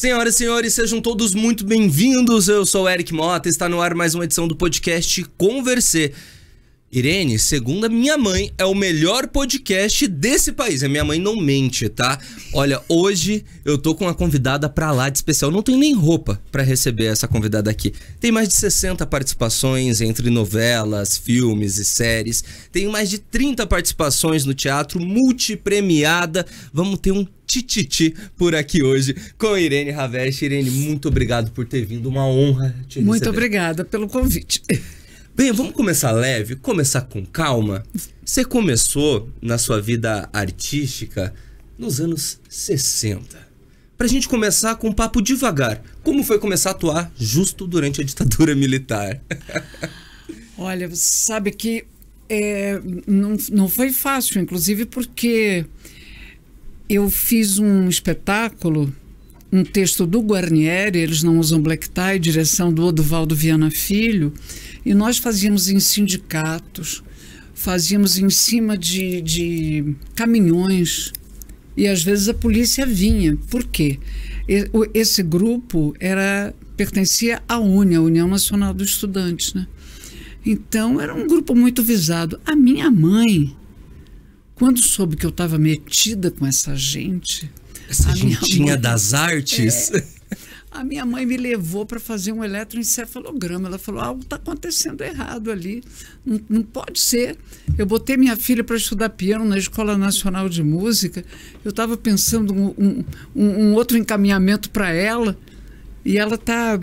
Senhoras e senhores, sejam todos muito bem-vindos. Eu sou o Eric Mota, está no ar mais uma edição do podcast Conversê. Irene, segundo a minha mãe, é o melhor podcast desse país. A minha mãe não mente, tá? Olha, hoje eu tô com uma convidada pra lá de especial. Não tenho nem roupa pra receber essa convidada aqui. Tem mais de 60 participações entre novelas, filmes e séries. Tem mais de 30 participações no teatro, multipremiada. Vamos ter um tititi por aqui hoje com Irene Raveste. Irene, muito obrigado por ter vindo. Uma honra te receber. Muito obrigada pelo convite. Bem, vamos começar leve, começar com calma. Você começou na sua vida artística nos anos 60. Pra gente começar com um papo devagar, como foi começar a atuar justo durante a ditadura militar? Olha, você sabe que não foi fácil, inclusive porque eu fiz um espetáculo, um texto do Guarnieri, Eles Não Usam Black Tie, direção do Oduvaldo Viana Filho, e nós fazíamos em sindicatos, fazíamos em cima de caminhões, e às vezes a polícia vinha. Por quê? Esse grupo pertencia à UNE, a União Nacional dos Estudantes, né? Então era um grupo muito visado. A minha mãe, quando soube que eu estava metida com essa gente... Essa gentinha das artes. A minha mãe me levou para fazer um eletroencefalograma. Ela falou, algo está acontecendo errado ali. Não pode ser. Eu botei minha filha para estudar piano na Escola Nacional de Música. Eu estava pensando um outro encaminhamento para ela. E ela está...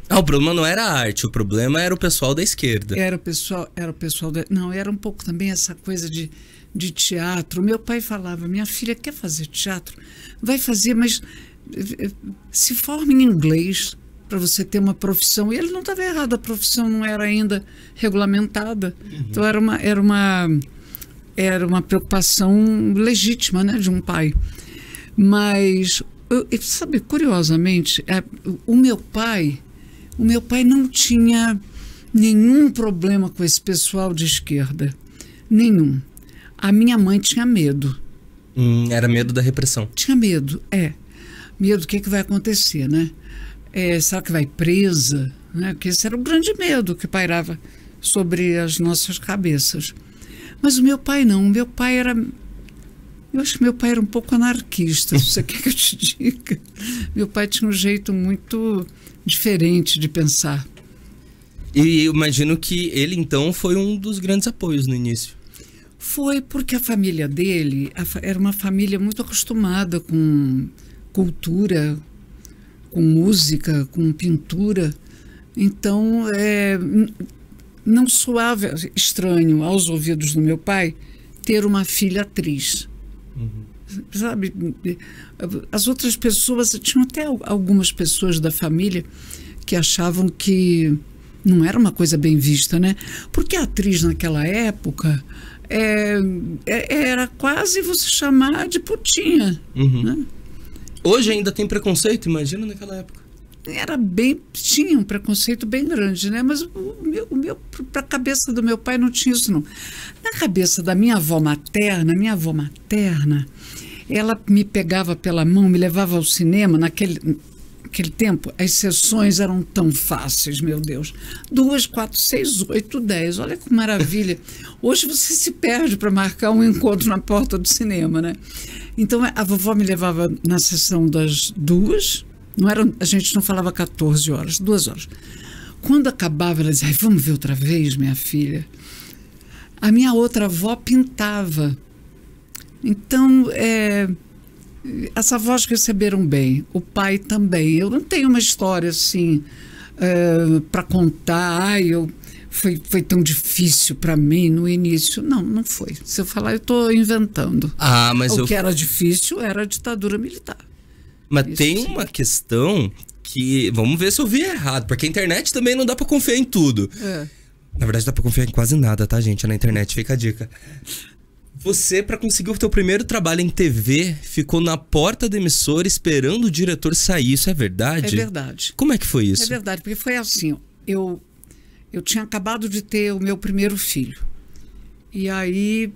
Ah, o problema não era a arte, o problema era o pessoal da esquerda. Era o pessoal Não, era um pouco também essa coisa de teatro. Meu pai falava, minha filha quer fazer teatro? Vai fazer, mas se forma em inglês para você ter uma profissão. E ele não estava errado, a profissão não era ainda regulamentada. Uhum. Então era uma preocupação legítima, né, de um pai. Mas, sabe, curiosamente, o meu pai não tinha nenhum problema com esse pessoal de esquerda. Nenhum. A minha mãe tinha medo. Era medo da repressão. Tinha medo, Medo do que vai acontecer, né? Será que vai presa? Né? Porque esse era o grande medo que pairava sobre as nossas cabeças. Mas o meu pai não. O meu pai era... Eu acho que meu pai era um pouco anarquista, se você quer que eu te diga. Meu pai tinha um jeito muito diferente de pensar. E eu imagino que ele, então, foi um dos grandes apoios no início. Foi porque a família dele era uma família muito acostumada com cultura, com música, com pintura. Então, não soava estranho aos ouvidos do meu pai ter uma filha atriz. Uhum. Sabe? As outras pessoas, tinham até algumas pessoas da família que achavam que não era uma coisa bem vista, né? Porque a atriz naquela época... era quase você chamar de putinha. Uhum. Né? Hoje ainda tem preconceito, imagina naquela época. Tinha um preconceito bem grande, né? Mas para a cabeça do meu pai não tinha isso, não. Na cabeça da minha avó materna, ela me pegava pela mão, me levava ao cinema. Naquele tempo, as sessões eram tão fáceis, meu Deus. 2, 4, 6, 8, 10. Olha que maravilha. Hoje você se perde para marcar um encontro na porta do cinema, né? Então, a vovó me levava na sessão das 2. A gente não falava 14 horas, 2 horas. Quando acabava, ela dizia, vamos ver outra vez, minha filha. A minha outra avó pintava. Então, as avós receberam bem, o pai também. Eu não tenho uma história assim para contar. Foi tão difícil para mim no início. Não foi. Se eu falar, eu estou inventando. Que era difícil era a ditadura militar. Mas isso, tem uma questão que... Vamos ver se eu vi errado, porque a internet também não dá para confiar em tudo. Na verdade, dá para confiar em quase nada, tá, gente? Na internet, fica a dica. Você, para conseguir o teu primeiro trabalho em TV, ficou na porta da emissora esperando o diretor sair. Isso é verdade? É verdade. Como é que foi isso? É verdade, porque foi assim. Eu tinha acabado de ter o meu primeiro filho. E aí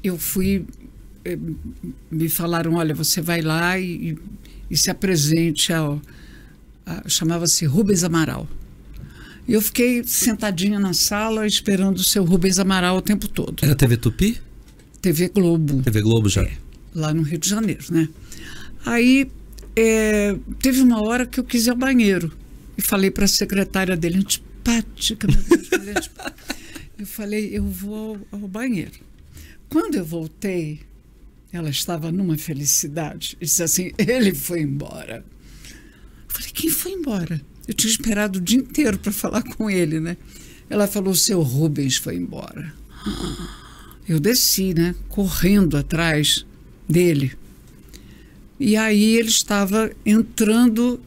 eu fui me falaram, olha, você vai lá e se apresente chamava-se Rubens Amaral. E eu fiquei sentadinha na sala esperando o seu Rubens Amaral o tempo todo. Era TV Tupi? TV Globo. TV Globo já. Lá no Rio de Janeiro, né? Aí teve uma hora que eu quis ir ao banheiro e falei para a secretária dele, antipática, meu Deus, eu falei, eu vou ao banheiro. Quando eu voltei, ela estava numa felicidade. E disse assim, ele foi embora. Eu falei, quem foi embora? Eu tinha esperado o dia inteiro para falar com ele, né? Ela falou, o seu Rubens foi embora. Eu desci, né? Correndo atrás dele. E aí ele estava entrando...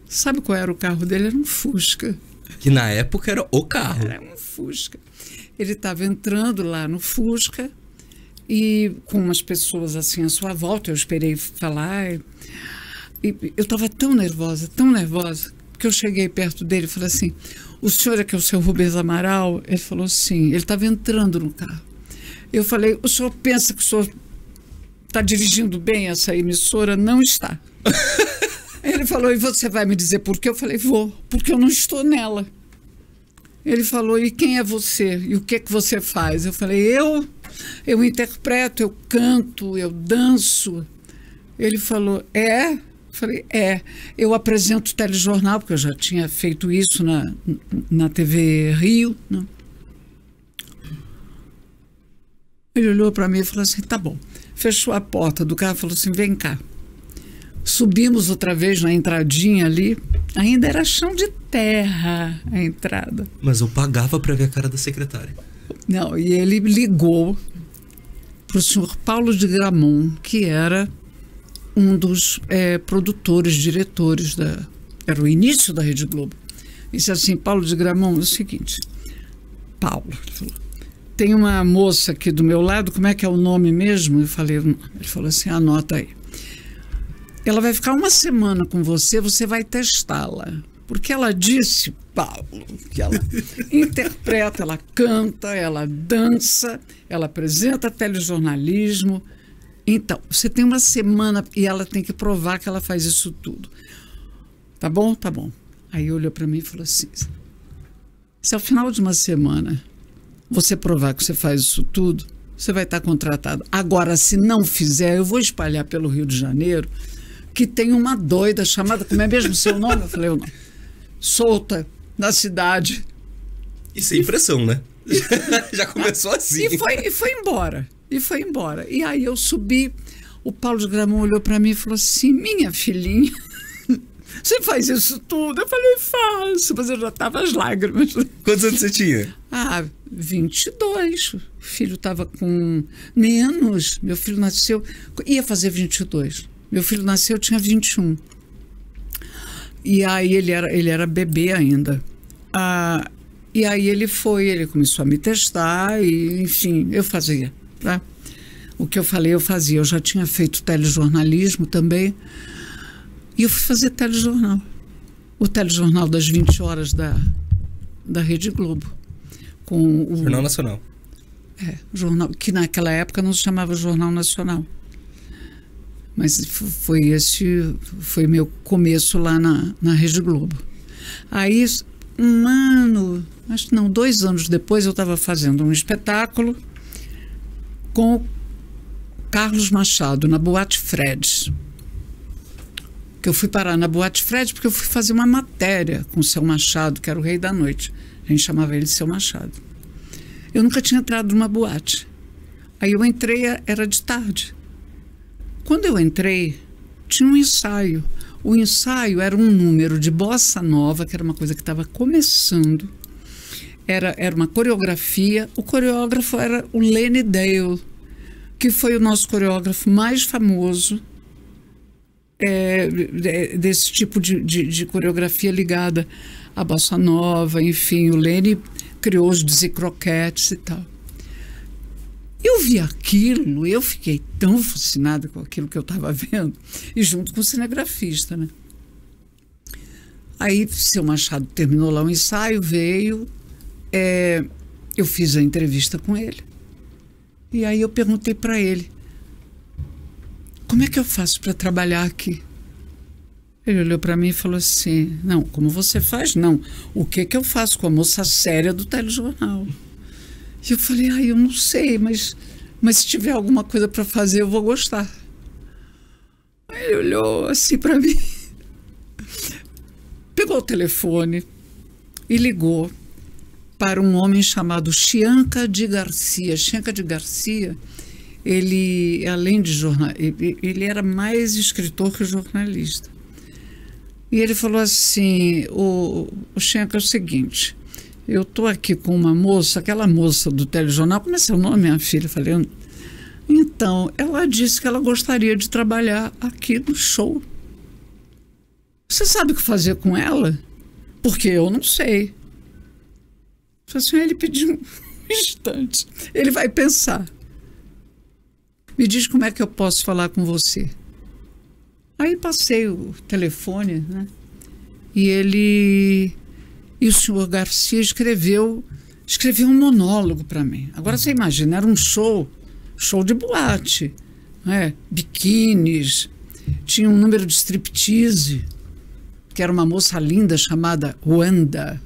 Sabe qual era o carro dele? Era um Fusca. Que na época era o carro. Era um Fusca. Ele estava entrando lá no Fusca e com umas pessoas assim à sua volta. Eu esperei falar. E eu estava tão nervosa, que eu cheguei perto dele e falei assim, o senhor é que é o seu Rubens Amaral? Ele falou sim, ele estava entrando no carro. Eu falei, o senhor pensa que o senhor está dirigindo bem essa emissora? Não está. Ele falou, e você vai me dizer por quê? Eu falei, vou, porque eu não estou nela. Ele falou, e quem é você? E o que que você faz? Eu falei, eu interpreto, eu canto, eu danço. Ele falou, é? Eu falei, eu apresento telejornal, porque eu já tinha feito isso na TV Rio, né? Ele olhou para mim e falou assim, tá bom. Fechou a porta do carro e falou assim, vem cá. Subimos outra vez na entradinha ali, ainda era chão de terra a entrada. Mas eu pagava para ver a cara da secretária. Não, e ele ligou para o senhor Paulo de Gramont, que era um dos produtores, diretores era o início da Rede Globo. E disse assim, Paulo de Gramont, é o seguinte, Paulo, ele falou, tem uma moça aqui do meu lado, como é que é o nome mesmo? Eu falei, ele falou assim, anota aí. Ela vai ficar uma semana com você, você vai testá-la. Porque ela disse, Paulo, que ela interpreta, ela canta, ela dança, ela apresenta telejornalismo. Então, você tem uma semana e ela tem que provar que ela faz isso tudo. Tá bom? Tá bom. Aí olhou para mim e falou assim, se ao final de uma semana você provar que você faz isso tudo, você vai estar contratado. Agora, se não fizer, eu vou espalhar pelo Rio de Janeiro que tem uma doida chamada, como é mesmo seu nome? Eu falei, eu não. Solta na cidade. E sem pressão, né? Já começou assim. E foi embora. E aí eu subi, o Paulo de Gramont olhou para mim e falou assim, minha filhinha, você faz isso tudo? Eu falei, faço, mas eu já estava às lágrimas. Quantos anos você tinha? 22. O filho estava com menos. Meu filho nasceu, ia fazer 22. Meu filho nasceu, eu tinha 21. E aí ele era bebê ainda. E aí ele começou a me testar e, enfim, eu fazia. Tá? O que eu falei, eu fazia. Eu já tinha feito telejornalismo também. E eu fui fazer telejornal. O telejornal das 20 horas da Rede Globo. Com o Jornal Nacional. Jornal, que naquela época não se chamava Jornal Nacional. Mas foi meu começo lá na Rede Globo. Aí, 2 anos depois, eu estava fazendo um espetáculo com o Carlos Machado, na Boate Fred. Que eu fui parar na Boate Fred porque eu fui fazer uma matéria com o Seu Machado, que era o rei da noite. A gente chamava ele de Seu Machado. Eu nunca tinha entrado numa boate. Aí eu entrei, era de tarde. Quando eu entrei, tinha um ensaio. O ensaio era um número de bossa nova, que era uma coisa que estava começando. Era uma coreografia. O coreógrafo era o Lenny Dale, que foi o nosso coreógrafo mais famoso desse tipo de coreografia ligada à bossa nova. Enfim, o Lenny criou os Dizzy Croquettes e tal. Eu vi aquilo, eu fiquei tão fascinada com aquilo que eu estava vendo, e junto com o cinegrafista, né? Aí, Seu Machado terminou lá o ensaio, veio, eu fiz a entrevista com ele, e aí eu perguntei para ele, como é que eu faço para trabalhar aqui? Ele olhou para mim e falou assim, não, como você faz? Não. O que eu faço com a moça séria do telejornal? E eu falei, eu não sei, mas se tiver alguma coisa para fazer, eu vou gostar. Aí ele olhou assim para mim, pegou o telefone e ligou para um homem chamado Chianca de Garcia. Chianca de Garcia, ele, além de ele era mais escritor que jornalista. E ele falou assim, o Chianca, é o seguinte, eu estou aqui com uma moça, aquela moça do telejornal, como é seu nome, minha filha? Eu falei, então, ela disse que ela gostaria de trabalhar aqui no show. Você sabe o que fazer com ela? Porque eu não sei. Assim, ele pediu um instante. Ele vai pensar. Me diz como é que eu posso falar com você. Aí passei o telefone, né? E o senhor Garcia escreveu um monólogo para mim. Agora você imagina, era um show de boate, né? Biquínis, tinha um número de striptease, que era uma moça linda chamada Wanda.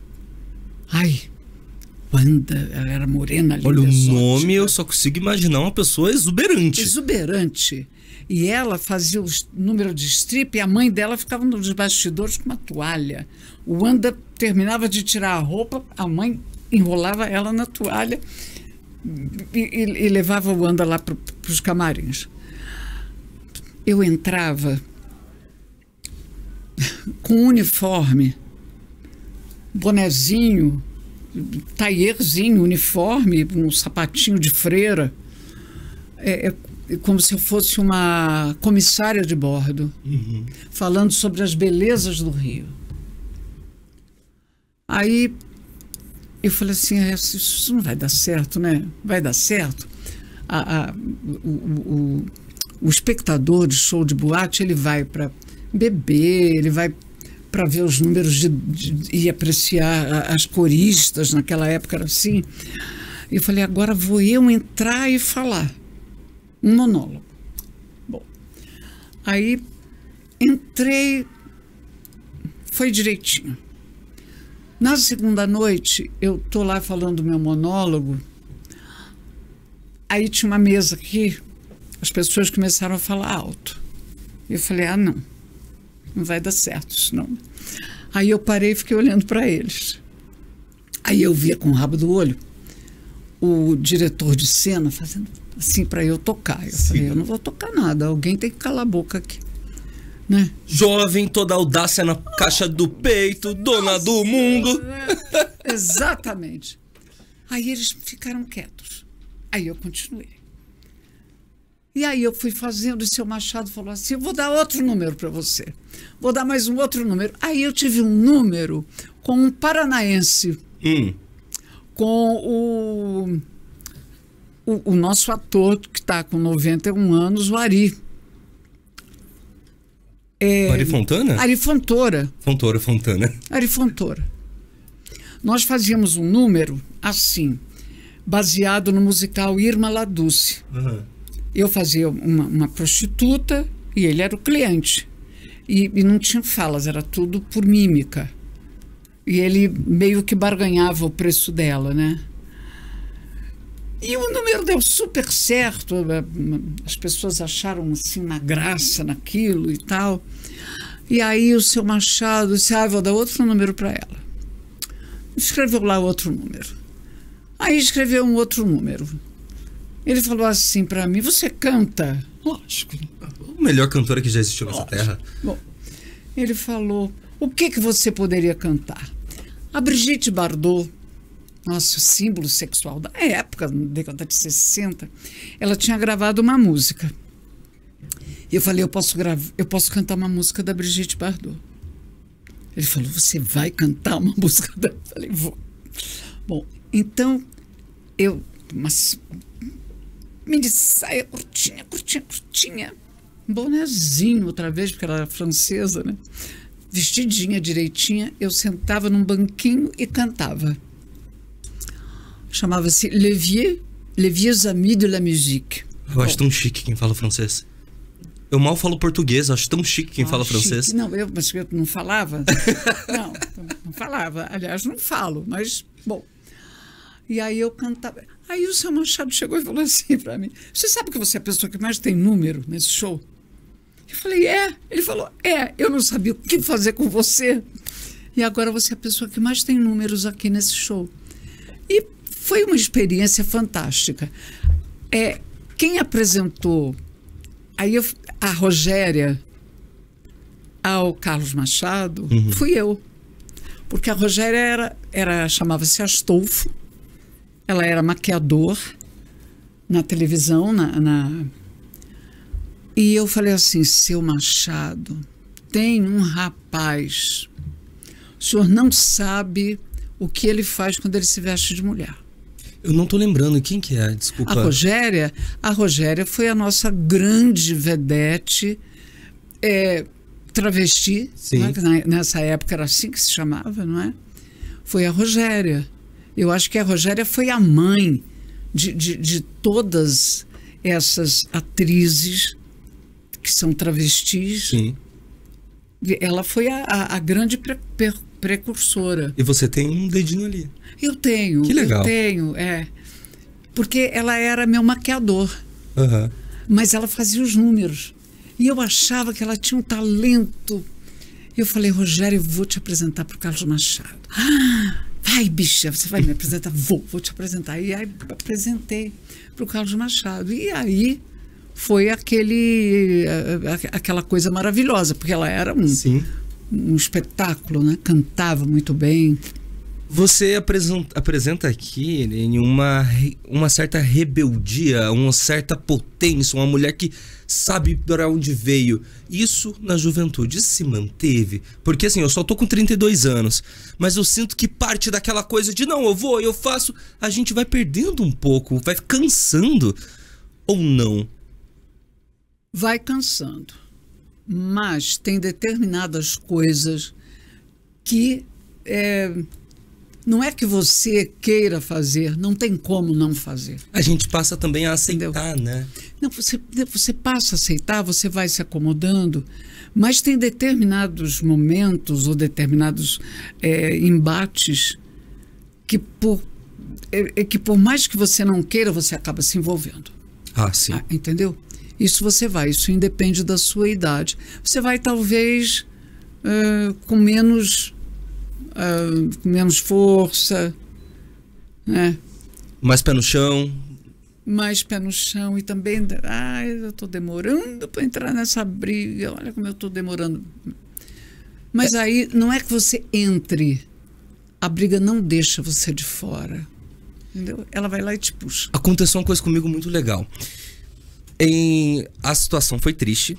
Wanda, ela era morena, linda. Olha, o nome eu só consigo imaginar uma pessoa exuberante. Exuberante. E ela fazia o número de strip e a mãe dela ficava nos bastidores com uma toalha. O Wanda terminava de tirar a roupa, a mãe enrolava ela na toalha e levava o Wanda lá para os camarins. Eu entrava com um uniforme, bonezinho, taierzinho, uniforme, um sapatinho de freira, como se eu fosse uma comissária de bordo, falando sobre as belezas do Rio. Aí eu falei assim, isso não vai dar certo, né? Vai dar certo? O espectador de show de boate, ele vai para beber, ele vai para ver os números e apreciar as coristas, naquela época era assim. E eu falei, agora vou eu entrar e falar um monólogo. Bom, aí entrei, foi direitinho. Na segunda noite, eu tô lá falando meu monólogo, aí tinha uma mesa aqui, as pessoas começaram a falar alto. Eu falei, não vai dar certo isso não. Aí eu parei e fiquei olhando para eles. Aí eu via com o rabo do olho o diretor de cena fazendo assim para eu tocar. Eu falei, eu não vou tocar nada, alguém tem que calar a boca aqui, né? Jovem, toda audácia na caixa do peito, dona do mundo. Exatamente. Aí eles ficaram quietos. Aí eu continuei. E aí eu fui fazendo, e o seu Machado falou assim, eu vou dar outro número para você. Vou dar mais um outro número. Aí eu tive um número com um paranaense, com o nosso ator, que está com 91 anos, o Ari. Ari Fontana? Ari Fontoura. Fontana. Ari Fontoura. Nós fazíamos um número assim, baseado no musical Irma La Dulce. Eu fazia uma prostituta e ele era o cliente. E não tinha falas, era tudo por mímica. E ele meio que barganhava o preço dela, né? E o número deu super certo, as pessoas acharam assim na graça naquilo e tal. E aí o seu Machado disse, vou dar outro número para ela. Escreveu lá outro número. Aí escreveu um outro número. Ele falou assim para mim, você canta? Lógico. A melhor cantora que já existiu nessa terra. Bom, ele falou, o que você poderia cantar? A Brigitte Bardot, nosso símbolo sexual da época, na década de 60, ela tinha gravado uma música. E eu falei, eu posso cantar uma música da Brigitte Bardot. Ele falou, você vai cantar uma música da... Eu falei, vou. Bom, então, mini saia curtinha, um bonezinho outra vez, porque ela era francesa, né? Vestidinha direitinha, eu sentava num banquinho e cantava. Chamava-se Les Vieux Amis de la Musique. Eu acho tão chique quem fala francês. Eu mal falo português, acho tão chique quem fala francês. Chique. Não, mas eu não falava. não falava. Aliás, não falo, mas, bom. E aí eu cantava. Aí o seu Machado chegou e falou assim para mim: você sabe que você é a pessoa que mais tem número nesse show? Eu falei, é. Ele falou, eu não sabia o que fazer com você. E agora você é a pessoa que mais tem números aqui nesse show. E foi uma experiência fantástica. Quem apresentou a Rogéria ao Carlos Machado fui eu. Porque a Rogéria chamava-se Astolfo, ela era maquiador na televisão, e eu falei assim, seu Machado, tem um rapaz, o senhor não sabe o que ele faz quando ele se veste de mulher. Eu não tô lembrando, quem que é? Desculpa. A Rogéria foi a nossa grande vedete, travesti, né? Nessa época era assim que se chamava, não é? Foi a Rogéria. Eu acho que a Rogéria foi a mãe de todas essas atrizes que são travestis. Sim. Ela foi a grande precursora. E você tem um dedinho ali. Eu tenho. Que legal. Eu tenho, porque ela era meu maquiador. Uhum. Mas ela fazia os números. E eu achava que ela tinha um talento. Eu falei, Rogério, eu vou te apresentar para o Carlos Machado. Vai, bicha, você vai me apresentar? Vou te apresentar. E aí apresentei para o Carlos Machado. E aí foi aquela coisa maravilhosa, porque ela era um espetáculo, né? Cantava muito bem. Você apresenta aqui em uma certa rebeldia, uma certa potência, uma mulher que sabe para onde veio. Isso na juventude se manteve? Porque assim, eu só tô com 32 anos, mas eu sinto que parte daquela coisa de não, eu faço, a gente vai perdendo um pouco, vai cansando ou não? Vai cansando, mas tem determinadas coisas que não é que você queira fazer, não tem como não fazer. A gente passa também a aceitar, entendeu? Né? Não, você passa a aceitar, você vai se acomodando, mas tem determinados momentos ou determinados embates que por mais que você não queira, você acaba se envolvendo. Ah, sim. Entendeu? Isso independe da sua idade. Você vai talvez com menos força, né? Mais pé no chão. Mais pé no chão e também, eu estou demorando para entrar nessa briga, olha como eu estou demorando. Mas aí não é que você entre, a briga não deixa você de fora, entendeu? Ela vai lá e te puxa. Aconteceu uma coisa comigo muito legal. A situação foi triste,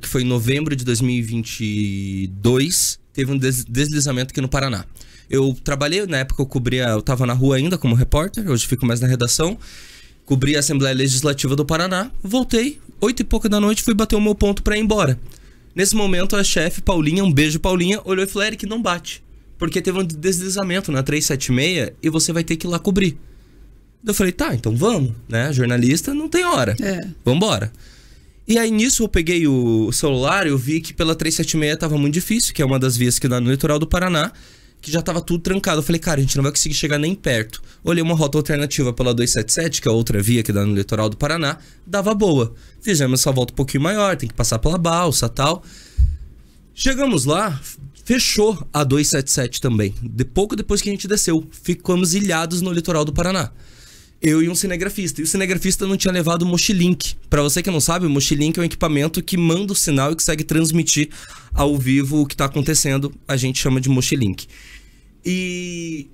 que foi em novembro de 2022, teve um deslizamento aqui no Paraná. Eu trabalhei, na época eu estava na rua ainda como repórter, hoje fico mais na redação, cobri a Assembleia Legislativa do Paraná, voltei, 8 e pouca da noite, fui bater o meu ponto para ir embora. Nesse momento a chefe, Paulinha, um beijo Paulinha, olhou e falou, Eric, não bate, porque teve um deslizamento na 376 e você vai ter que ir lá cobrir. Eu falei, tá, então vamos, né? Jornalista não tem hora. Vambora. E aí nisso eu peguei o celular, eu vi que pela 376 tava muito difícil, que é uma das vias que dá no litoral do Paraná, que já tava tudo trancado. Eu falei, cara, a gente não vai conseguir chegar nem perto. Olhei uma rota alternativa pela 277, que é outra via que dá no litoral do Paraná, dava boa. Fizemos essa volta um pouquinho maior, tem que passar pela balsa e tal. Chegamos lá, fechou a 277 também. Pouco depois que a gente desceu, ficamos ilhados no litoral do Paraná. Eu e um cinegrafista. E o cinegrafista não tinha levado o Mochilink. Pra você que não sabe, o Mochilink é um equipamento que manda o sinal e consegue transmitir ao vivo o que tá acontecendo. A gente chama de Mochilink. E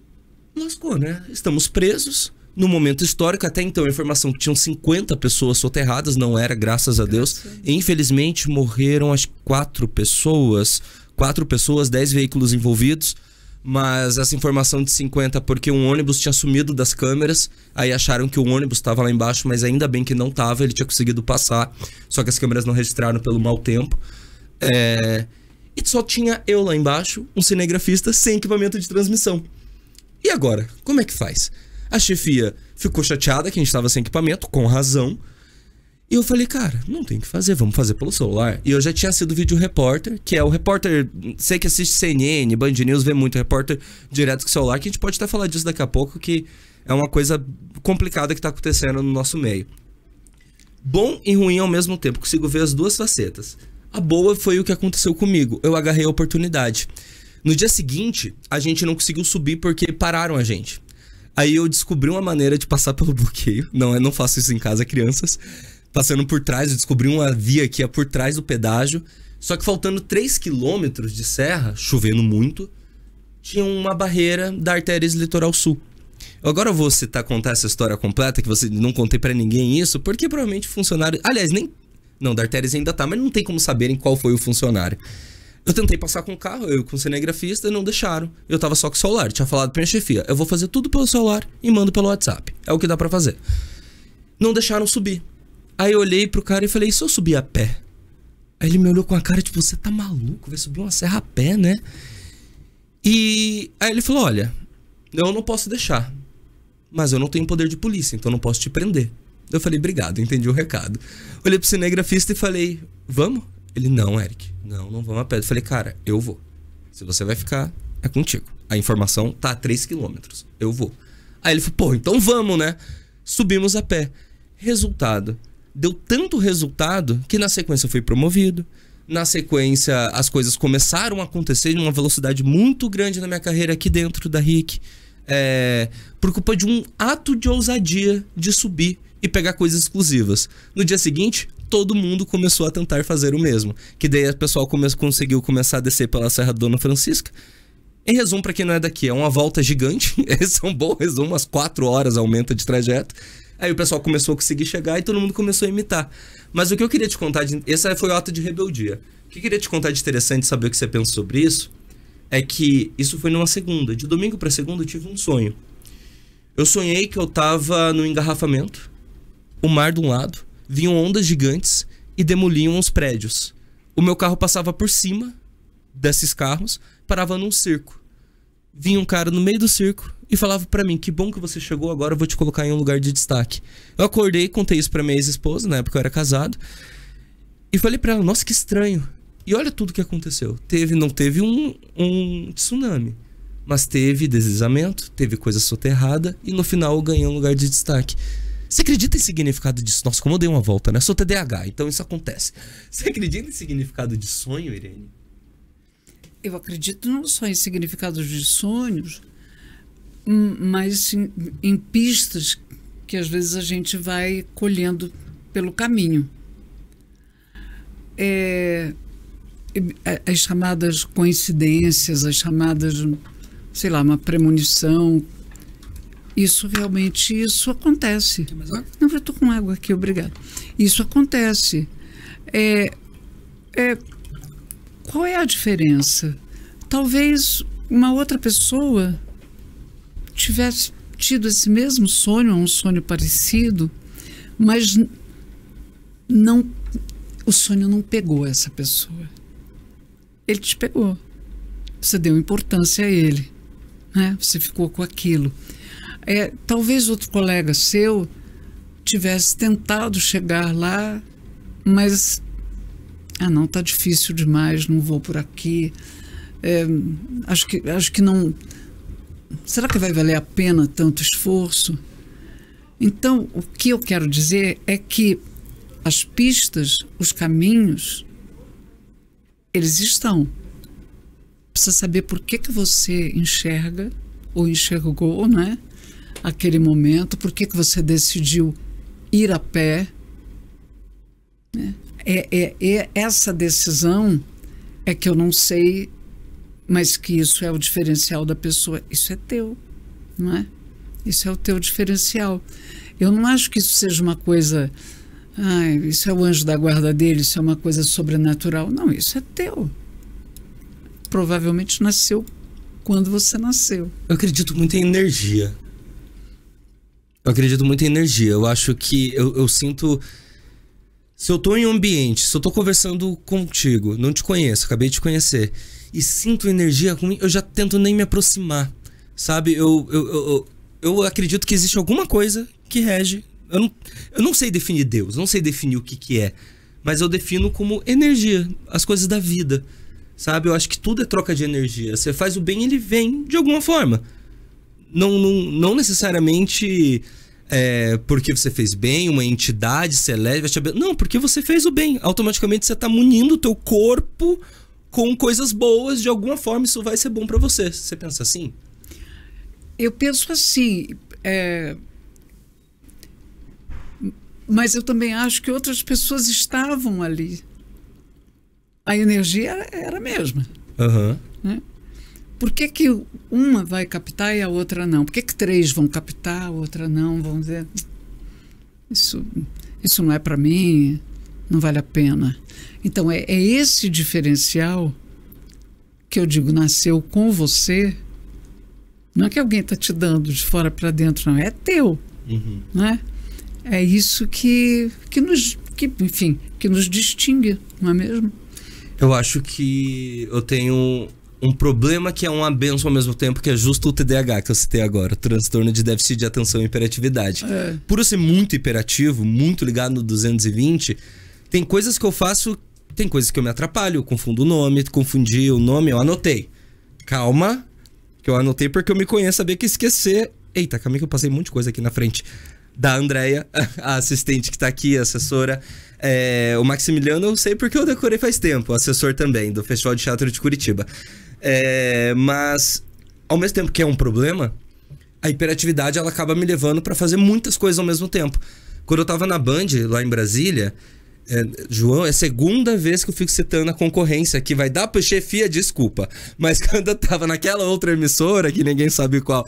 lascou, né? Estamos presos. No momento histórico, até então a informação que tinham 50 pessoas soterradas, não era, graças a Deus. Infelizmente morreram as 4 pessoas. 4 pessoas, 10 veículos envolvidos. Mas essa informação de 50 porque um ônibus tinha sumido das câmeras. Aí acharam que o ônibus estava lá embaixo, mas ainda bem que não estava, ele tinha conseguido passar. Só que as câmeras não registraram pelo mau tempo. E só tinha eu lá embaixo, um cinegrafista sem equipamento de transmissão. E agora? Como é que faz? A chefia ficou chateada que a gente estava sem equipamento, com razão. E eu falei, cara, não tem o que fazer, vamos fazer pelo celular. E eu já tinha sido vídeo repórter, que é o repórter, sei que assiste CNN, Band News, vê muito repórter direto com o celular, que a gente pode até falar disso daqui a pouco, que é uma coisa complicada que tá acontecendo no nosso meio. Bom e ruim ao mesmo tempo, consigo ver as duas facetas. A boa foi o que aconteceu comigo, eu agarrei a oportunidade. No dia seguinte, a gente não conseguiu subir porque pararam a gente. Aí eu descobri uma maneira de passar pelo bloqueio, não faço isso em casa, crianças. Passando por trás, eu descobri uma via que ia por trás do pedágio. Só que faltando 3 quilômetros de serra, chovendo muito, tinha uma barreira da Artérias Litoral Sul. Agora eu vou contar essa história completa, que você não contei pra ninguém isso, porque provavelmente funcionário... Aliás, nem... Não, da Artérias ainda tá, mas não tem como saberem qual foi o funcionário. Eu tentei passar com o carro, eu com o cinegrafista, não deixaram. Eu tava só com o celular, tinha falado pra minha chefia, eu vou fazer tudo pelo celular e mando pelo WhatsApp. É o que dá pra fazer. Não deixaram subir. Aí eu olhei pro cara e falei, e se eu subir a pé? Aí ele me olhou com a cara, tipo, você tá maluco? Vai subir uma serra a pé, né? E aí ele falou, olha, eu não posso deixar, mas eu não tenho poder de polícia, então eu não posso te prender. Eu falei, obrigado, entendi o recado. Olhei pro cinegrafista e falei, vamos? Ele, não, Eric, não vamos a pé. Eu falei, cara, eu vou. Se você vai ficar, é contigo. A informação tá a 3 quilômetros, eu vou. Aí ele falou, pô, então vamos, né? Subimos a pé. Resultado, deu tanto resultado que na sequência eu fui promovido. Na sequência as coisas começaram a acontecer numa velocidade muito grande na minha carreira aqui dentro da RIC. Por culpa de um ato de ousadia de subir e pegar coisas exclusivas. No dia seguinte, todo mundo começou a tentar fazer o mesmo. Que daí o pessoal conseguiu começar a descer pela Serra Dona Francisca. Em resumo, pra quem não é daqui, é uma volta gigante. Esse é um bom resumo, umas 4 horas aumenta de trajeto. Aí o pessoal começou a conseguir chegar e todo mundo começou a imitar. Mas o que eu queria te contar, esse foi o ato de rebeldia. O que eu queria te contar de interessante, saber o que você pensa sobre isso, é que isso foi numa segunda. De domingo pra segunda eu tive um sonho. Eu sonhei que eu tava no engarrafamento, o mar de um lado, vinham ondas gigantes e demoliam os prédios. O meu carro passava por cima desses carros, parava num circo. Vinha um cara no meio do circo e falava pra mim, que bom que você chegou, agora eu vou te colocar em um lugar de destaque. Eu acordei, contei isso pra minha ex-esposa, na época eu era casado, e falei pra ela, nossa, que estranho. E olha tudo que aconteceu. Não teve um tsunami, mas teve deslizamento, teve coisa soterrada, e no final eu ganhei um lugar de destaque. Você acredita em significado disso? Nossa, como eu dei uma volta, né? Sou TDAH, então isso acontece. Você acredita em significado de sonho, Irene? Eu acredito não só em significados de sonhos, mas em pistas que às vezes a gente vai colhendo pelo caminho. As chamadas coincidências, as chamadas, sei lá, uma premonição, isso acontece. Não, eu estou com água aqui, obrigado. Isso acontece. Qual é a diferença? Talvez uma outra pessoa tivesse tido esse mesmo sonho, um sonho parecido, mas o sonho não pegou essa pessoa. Ele te pegou. Você deu importância a ele, né? Você ficou com aquilo. Talvez outro colega seu tivesse tentado chegar lá, mas não, tá difícil demais, não vou por aqui. Acho que não. Será que vai valer a pena tanto esforço? Então, o que eu quero dizer é que as pistas, os caminhos, eles estão. Precisa saber por que você enxerga ou enxergou, né, aquele momento, por que você decidiu ir a pé, né? Essa decisão é que eu não sei, mas que isso é o diferencial da pessoa. Isso é teu, não é? Isso é o teu diferencial. Eu não acho que isso seja uma coisa, isso é o anjo da guarda dele, isso é uma coisa sobrenatural. Não, isso é teu. Provavelmente nasceu quando você nasceu. Eu acredito muito em energia. Eu acho que eu sinto... Se eu tô em um ambiente, se eu tô conversando contigo, não te conheço, acabei de te conhecer, e sinto energia ruim, eu já tento nem me aproximar, sabe? Eu acredito que existe alguma coisa que rege Eu não sei definir Deus, não sei definir o que é, mas eu defino como energia, as coisas da vida, sabe? Eu acho que tudo é troca de energia. Você faz o bem, ele vem de alguma forma. Não necessariamente porque você fez bem, uma entidade celeste vai te abençoar. Não, porque você fez o bem. Automaticamente você está munindo o teu corpo com coisas boas, de alguma forma isso vai ser bom para você. Você pensa assim? Eu penso assim, mas eu também acho que outras pessoas estavam ali. A energia era a mesma. Uhum. Né? Por que uma vai captar e a outra não? Por que 3 vão captar, a outra não? Vão dizer, isso não é para mim, não vale a pena. Então, é esse diferencial que eu digo, nasceu com você. Não é que alguém está te dando de fora para dentro, não. É teu. Uhum. Né? É isso que nos distingue, não é mesmo? Eu acho que eu tenho um problema que é uma benção ao mesmo tempo, que é justo o TDAH que eu citei agora, o transtorno de déficit de atenção e hiperatividade. Por eu ser muito hiperativo, muito ligado no 220, tem coisas que eu faço, tem coisas que eu me atrapalho, eu confundo o nome, confundi o nome, eu anotei. Calma, que eu anotei porque eu me conheço, sabia que esquecer... Eita, calma que eu passei um monte de coisa aqui na frente. Da Andréia, a assistente que tá aqui, a assessora. O Maximiliano eu sei porque eu decorei faz tempo, assessor também, do Festival de Teatro de Curitiba. Mas, ao mesmo tempo que é um problema, a hiperatividade ela acaba me levando pra fazer muitas coisas ao mesmo tempo. Quando eu tava na Band, lá em Brasília, João, é a segunda vez que eu fico citando a concorrência, que vai dar pra chefia, desculpa. Mas quando eu tava naquela outra emissora, que ninguém sabe qual,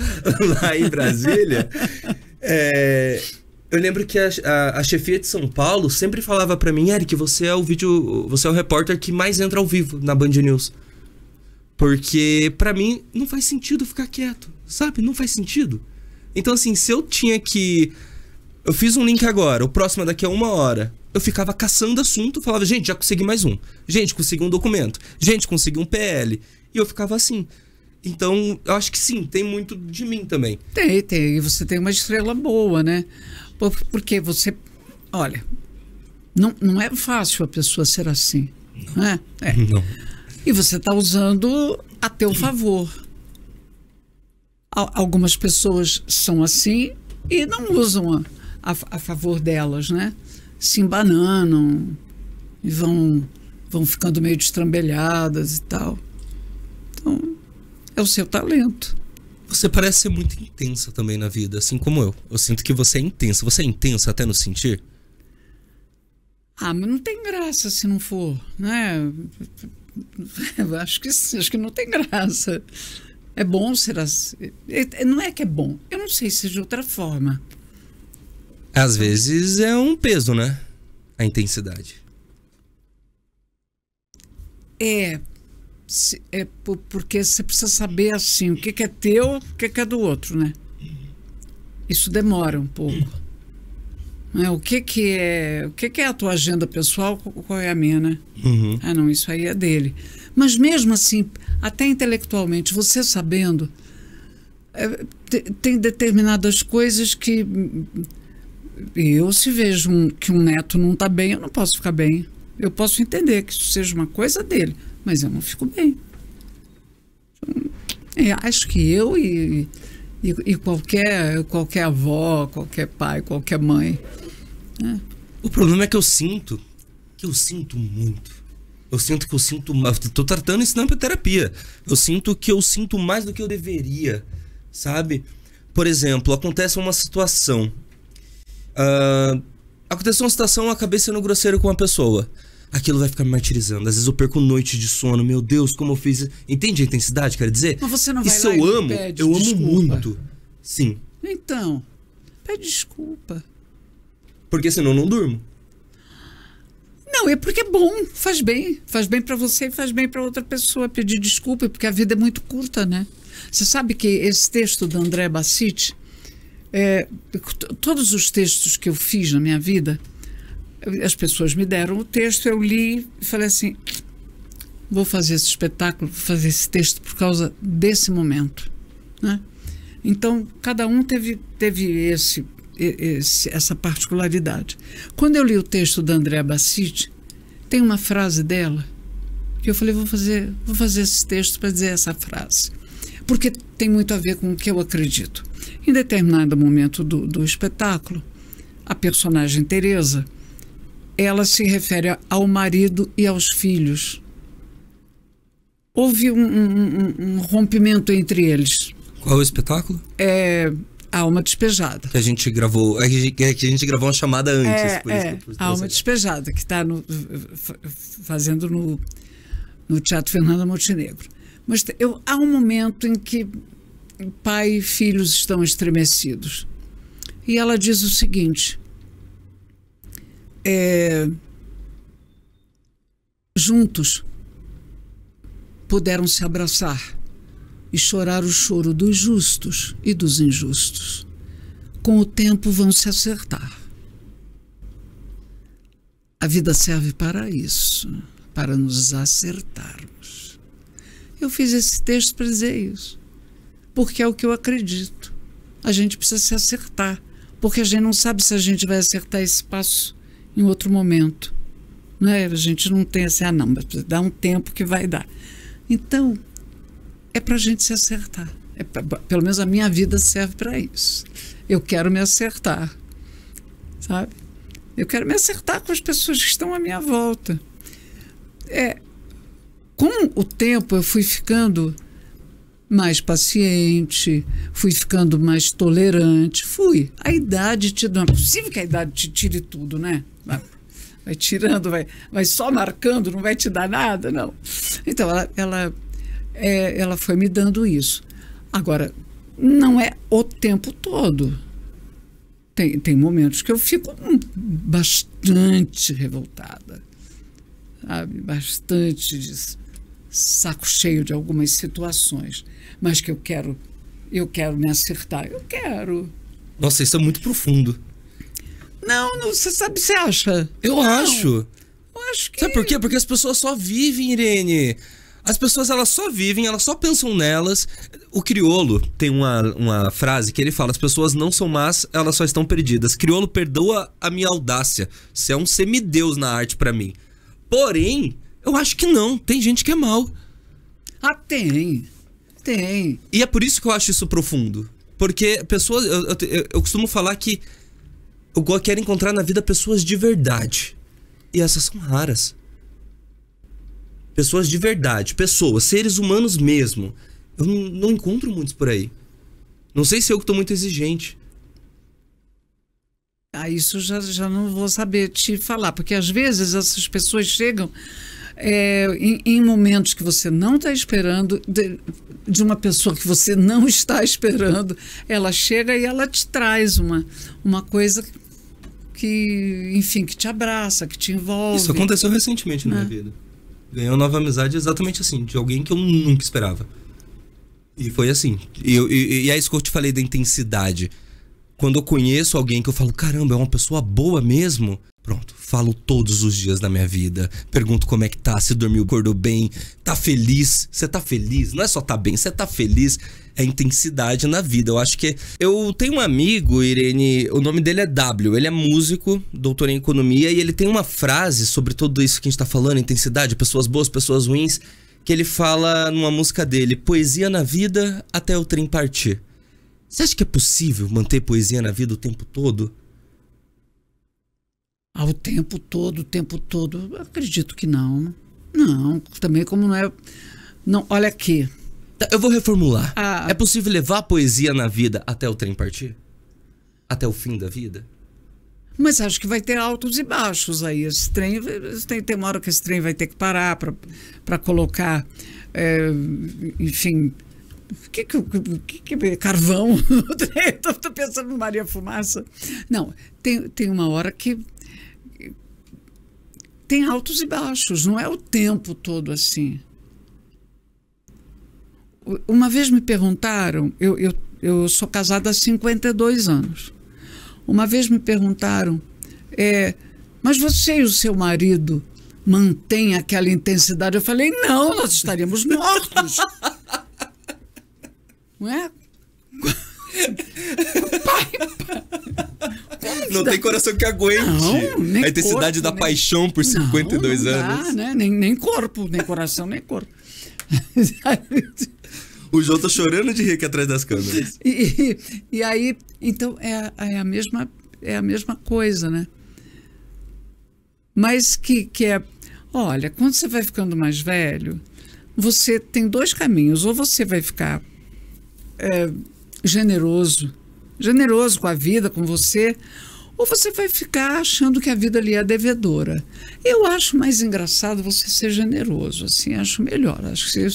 lá em Brasília... eu lembro que a chefia de São Paulo sempre falava pra mim, Eric, você é o repórter que mais entra ao vivo na Band News. Porque pra mim não faz sentido ficar quieto, sabe? Não faz sentido. Então assim, se eu tinha que... Eu fiz um link agora, o próximo é daqui a 1 hora. Eu ficava caçando assunto, falava, gente, já consegui mais um. Gente, consegui um documento. Gente, consegui um PL. E eu ficava assim. Então, eu acho que sim, tem muito de mim também. Tem. E você tem uma estrela boa, né? Porque você... Olha, não é fácil a pessoa ser assim. Não é? Não. E você está usando a teu favor. Algumas pessoas são assim e não usam a favor delas, né? Se embananam e vão ficando meio destrambelhadas e tal. Então... é o seu talento. Você parece ser muito intensa também na vida, assim como eu. Eu sinto que você é intensa. Você é intensa até no sentir? Mas não tem graça se não for, né? Eu acho que não tem graça. É bom ser assim. Não é que é bom. Eu não sei se de outra forma. Às vezes é um peso, né? A intensidade. Porque você precisa saber assim o que é teu, o que é do outro, né? Isso demora um pouco. Né? O que é a tua agenda pessoal, qual é a minha, né? Uhum. Não, isso aí é dele. Mas mesmo assim, até intelectualmente, você sabendo, tem determinadas coisas que eu, se vejo que um neto não está bem, eu não posso ficar bem. Eu posso entender que isso seja uma coisa dele, mas eu não fico bem. Acho que eu e qualquer avó, qualquer pai, qualquer mãe. Né? O problema é que eu sinto muito. Eu sinto que eu sinto mais. Tô tratando isso na terapia. Eu sinto que eu sinto mais do que eu deveria, sabe? Por exemplo, acontece uma situação. Aconteceu uma situação, eu acabei sendo grosseiro com uma pessoa. Aquilo vai ficar me martirizando. Às vezes eu perco noite de sono. Meu Deus, como eu fiz... Entende a intensidade, quer dizer? Mas você não vai isso lá eu e amo. pede Eu desculpa. amo muito. Sim. Então, pede desculpa. Porque senão eu não durmo. Não, é porque é bom. Faz bem. Faz bem pra você e faz bem pra outra pessoa pedir desculpa, porque a vida é muito curta, né? Você sabe que esse texto da André Bassiti, todos os textos que eu fiz na minha vida, as pessoas me deram o texto, eu li e falei assim, vou fazer esse espetáculo, vou fazer esse texto por causa desse momento, né? Então, cada um teve essa particularidade. Quando eu li o texto da Andréa Bassiti, tem uma frase dela que eu falei, vou fazer esse texto para dizer essa frase, porque tem muito a ver com o que eu acredito. Em determinado momento do espetáculo, a personagem Teresa, ela se refere ao marido e aos filhos. Houve um rompimento entre eles. Qual é o espetáculo? A Alma Despejada. Que a gente gravou. A gente gravou uma chamada antes. A Alma Despejada, que está fazendo no Teatro Fernanda Montenegro. Mas há um momento em que pai e filhos estão estremecidos. E ela diz o seguinte: juntos puderam se abraçar e chorar o choro dos justos e dos injustos. Com o tempo vão se acertar. A vida serve para isso, para nos acertarmos. Eu fiz esse texto para dizer isso, porque é o que eu acredito. A gente precisa se acertar, porque a gente não sabe se a gente vai acertar esse passo em outro momento. Não é? A gente não tem assim, não, mas dá um tempo que vai dar. Então, é para a gente se acertar. Pelo menos a minha vida serve para isso. Eu quero me acertar, sabe? Eu quero me acertar com as pessoas que estão à minha volta. Com o tempo, eu fui ficando mais paciente, fui ficando mais tolerante. A idade não é possível que a idade te tire tudo, né? Vai tirando, vai só marcando, não vai te dar nada, não. Então, ela foi me dando isso. Agora, não é o tempo todo. Tem momentos que eu fico bastante revoltada, sabe? Bastante de saco cheio de algumas situações, mas que eu quero me acertar. Eu quero. Nossa, isso é muito profundo. Não, você sabe, você acha? Eu acho. Eu acho que... Sabe por quê? Porque as pessoas só vivem, Irene. As pessoas, elas só vivem, elas só pensam nelas. O Criolo tem uma frase que ele fala: as pessoas não são más, elas só estão perdidas. Criolo, perdoa a minha audácia. Você é um semideus na arte pra mim. Porém, eu acho que não. Tem gente que é mal. Ah, tem. E é por isso que eu acho isso profundo. Porque pessoas... Eu costumo falar que eu quero encontrar na vida pessoas de verdade. E essas são raras. Pessoas de verdade. Pessoas, seres humanos mesmo. Eu não encontro muitos por aí. Não sei se eu que estou muito exigente. Isso já não vou saber te falar. Porque às vezes essas pessoas chegam em momentos que você não está esperando, de uma pessoa que você não está esperando. Ela chega e ela te traz uma coisa que, enfim, que te abraça, que te envolve. Isso aconteceu recentemente na minha vida. Ganhei uma nova amizade exatamente assim, de alguém que eu nunca esperava. E foi assim. E é isso que eu te falei da intensidade. Quando eu conheço alguém que eu falo, caramba, é uma pessoa boa mesmo, pronto, falo todos os dias da minha vida. Pergunto como é que tá, se dormiu, acordou bem, tá feliz. Você tá feliz? Não é só tá bem, você tá feliz. É intensidade na vida. Eu acho que... Eu tenho um amigo, Irene, o nome dele é W. Ele é músico, doutor em economia, e ele tem uma frase sobre tudo isso que a gente tá falando, intensidade, pessoas boas, pessoas ruins, que ele fala numa música dele: poesia na vida até o trem partir. Você acha que é possível manter poesia na vida o tempo todo? O tempo todo, eu acredito que não. Não, também como não é... Não, olha aqui. Eu vou reformular. É possível levar a poesia na vida até o trem partir? Até o fim da vida? Mas acho que vai ter altos e baixos aí. Esse trem, tem uma hora que esse trem vai ter que parar para colocar, enfim... carvão no trem. Estou pensando no Maria Fumaça. Não, tem uma hora que tem altos e baixos, não é o tempo todo assim. Uma vez me perguntaram, eu sou casada há 52 anos. Uma vez me perguntaram, mas você e o seu marido mantêm aquela intensidade? Eu falei, não, nós estaríamos mortos. Não é? Não tem coração que aguente. Não, a intensidade da paixão por 52 anos. Dá, né? Nem corpo, nem coração, nem corpo. O João tá chorando de rir aqui atrás das câmeras. E aí, então, é a mesma coisa, né? Mas que é... Olha, quando você vai ficando mais velho, você tem dois caminhos. Ou você vai ficar generoso com a vida, com você, ou você vai ficar achando que a vida ali é devedora. Eu acho mais engraçado você ser generoso, assim, acho melhor. Acho que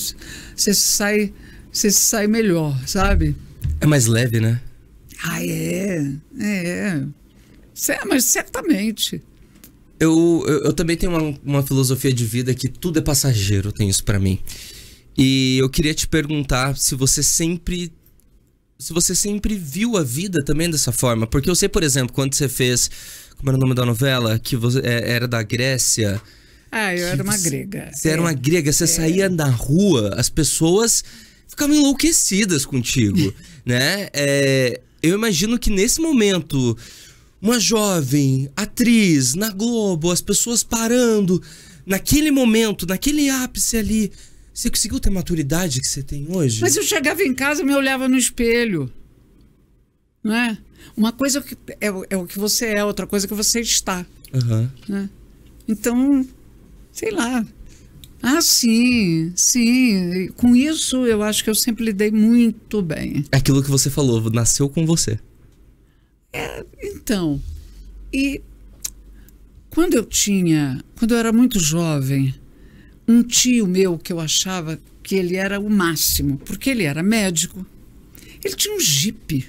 você sai melhor, sabe? É mais leve, né? Ah, mas certamente. Eu também tenho uma filosofia de vida que tudo é passageiro, tem isso pra mim. E eu queria te perguntar se você sempre viu a vida também dessa forma. Porque eu sei, por exemplo, quando você fez... Como era o nome da novela? Que você era da Grécia. Eu era uma grega. Você era uma grega, você saía na rua, as pessoas ficavam enlouquecidas contigo, né? Eu imagino que nesse momento, uma jovem atriz na Globo, as pessoas parando, naquele momento, naquele ápice ali... Você conseguiu ter a maturidade que você tem hoje? Mas eu chegava em casa e me olhava no espelho. Não é? Uma coisa é o que você é, outra coisa é que você está. Uhum. Né? Então, sei lá. Sim. Com isso, eu acho que eu sempre lidei muito bem. É aquilo que você falou, nasceu com você. Então. E quando eu era muito jovem... Um tio meu que eu achava que ele era o máximo, porque ele era médico. Ele tinha um jipe.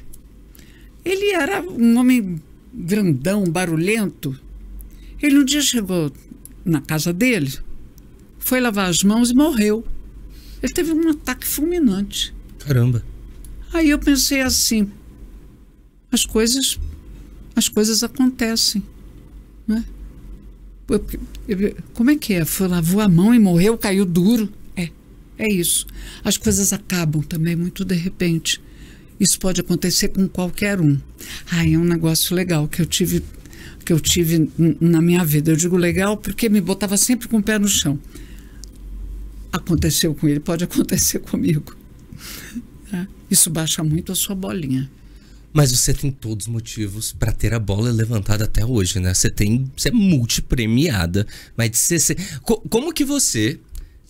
Ele era um homem grandão, barulhento. Ele um dia chegou na casa dele, foi lavar as mãos e morreu. Ele teve um ataque fulminante. Caramba. Aí eu pensei assim, as coisas acontecem, né? Como é que é? Lavou a mão e morreu, caiu duro. É isso. As coisas acabam também muito de repente. Isso pode acontecer com qualquer um. É um negócio legal que eu tive na minha vida. Eu digo legal porque me botava sempre com o pé no chão. Aconteceu com ele, pode acontecer comigo. Isso baixa muito a sua bolinha. Mas você tem todos os motivos pra ter a bola levantada até hoje, né? Você é multipremiada. Mas como que você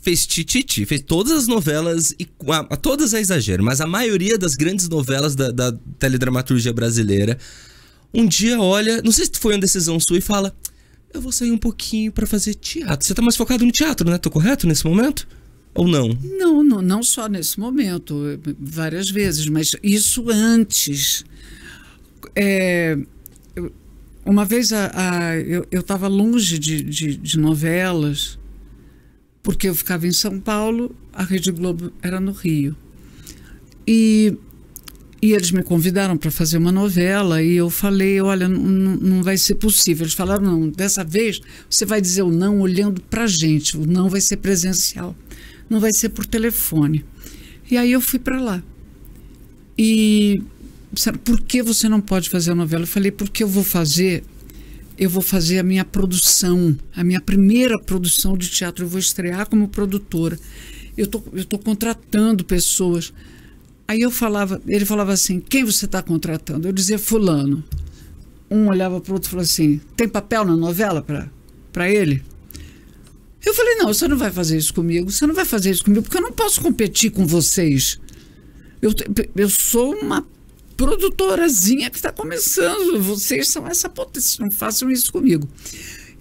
fez Tititi, fez todas as novelas, e todas é exagero, mas a maioria das grandes novelas da teledramaturgia brasileira, um dia olha, não sei se foi uma decisão sua e fala, eu vou sair um pouquinho pra fazer teatro. Você tá mais focado no teatro, né? Tô correto nesse momento? Ou não? Não só nesse momento, várias vezes, mas isso antes. Uma vez eu estava longe de novelas, porque eu ficava em São Paulo, a Rede Globo era no Rio. E eles me convidaram para fazer uma novela e eu falei, olha, não vai ser possível. Eles falaram, não, dessa vez você vai dizer o não olhando para a gente, o não vai ser presencial. Não vai ser por telefone. E aí eu fui para lá. E disseram, por que você não pode fazer a novela? Eu falei, porque eu vou fazer a minha produção, a minha primeira produção de teatro. Eu vou estrear como produtora. Eu tô contratando pessoas. Aí ele falava assim, quem você está contratando? Eu dizia fulano. Um olhava para o outro e falou assim, tem papel na novela para ele? Eu falei, não, você não vai fazer isso comigo, porque eu não posso competir com vocês. Eu sou uma produtorazinha que está começando, vocês são essa potência, não façam isso comigo.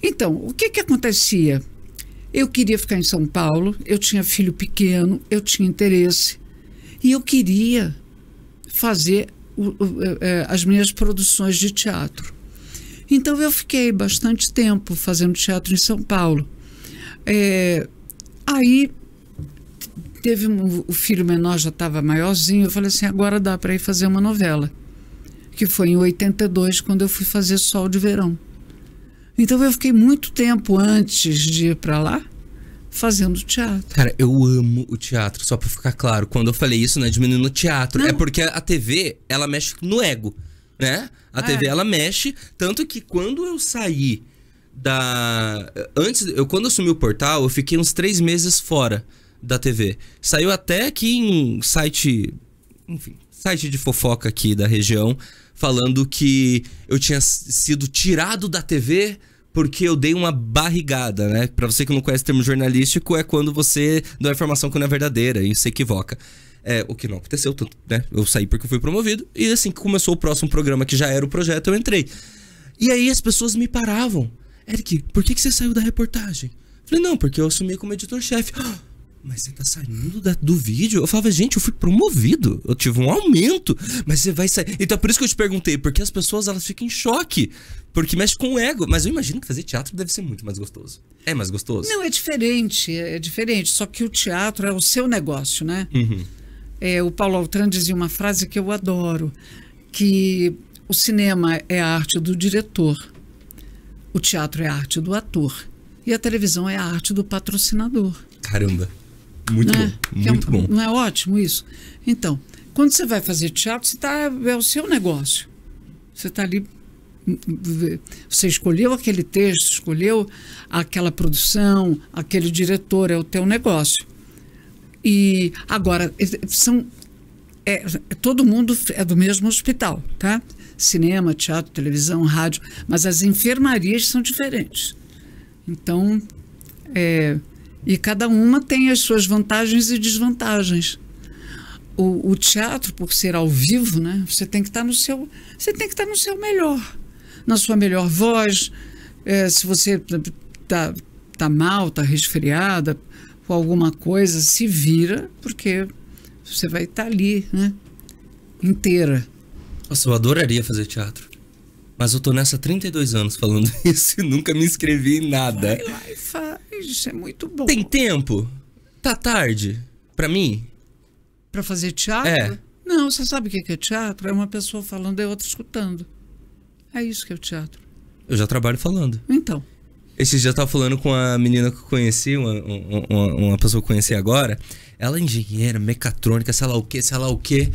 Então, o que acontecia? Eu queria ficar em São Paulo, eu tinha filho pequeno, eu tinha interesse, e eu queria fazer as minhas produções de teatro. Então, eu fiquei bastante tempo fazendo teatro em São Paulo. Aí teve o filho menor, já estava maiorzinho, eu falei assim, agora dá para ir fazer uma novela, que foi em 82, quando eu fui fazer Sol de Verão. Então eu fiquei muito tempo antes de ir para lá fazendo teatro. Cara, eu amo o teatro, só pra ficar claro. Quando eu falei isso, não é diminuindo o teatro. Não. É porque a TV, ela mexe no ego, né? A TV, ela mexe. Tanto que quando eu saí quando eu assumi o portal, eu fiquei uns 3 meses fora da TV. Saiu até aqui em site de fofoca aqui da região, falando que eu tinha sido tirado da TV porque eu dei uma barrigada, né? Pra você que não conhece o termo jornalístico, é quando você dá uma informação que não é verdadeira e se equivoca. O que não aconteceu, né? Eu saí porque eu fui promovido, e assim que começou o próximo programa, que já era o projeto, eu entrei. E aí as pessoas me paravam. Eric, por que você saiu da reportagem? Eu falei, não, porque eu assumi como editor-chefe. Mas você tá saindo do vídeo? Eu falava, gente, eu fui promovido, eu tive um aumento, mas você vai sair. Então é por isso que eu te perguntei, porque as pessoas, elas ficam em choque, porque mexe com o ego. Mas eu imagino que fazer teatro deve ser muito mais gostoso. É mais gostoso? Não, é diferente, só que o teatro é o seu negócio, né? Uhum. O Paulo Altran dizia uma frase que eu adoro, que o cinema é a arte do diretor, o teatro é a arte do ator e a televisão é a arte do patrocinador. Caramba, muito bom, muito bom. Não é ótimo isso? Então, quando você vai fazer teatro, é o seu negócio. Você está ali, você escolheu aquele texto, escolheu aquela produção, aquele diretor, é o teu negócio. E agora, todo mundo é do mesmo hospital, tá? Cinema, teatro, televisão, rádio, mas as enfermarias são diferentes. Então, e cada uma tem as suas vantagens e desvantagens. O teatro, por ser ao vivo, né, você tem que estar no seu melhor, na sua melhor voz. Se você tá mal, está resfriada com alguma coisa, se vira, porque você vai estar ali, né, inteira. Nossa, eu adoraria fazer teatro. Mas eu tô nessa há 32 anos falando isso e nunca me inscrevi em nada. Vai lá e faz, é muito bom. Tem tempo? Tá tarde? Pra mim? Pra fazer teatro? Não, você sabe o que é teatro? É uma pessoa falando e outra escutando. É isso que é o teatro. Eu já trabalho falando. Então. Esses dias eu tava falando com a menina que eu conheci, uma pessoa que eu conheci agora. Ela é engenheira, mecatrônica, sei lá o quê.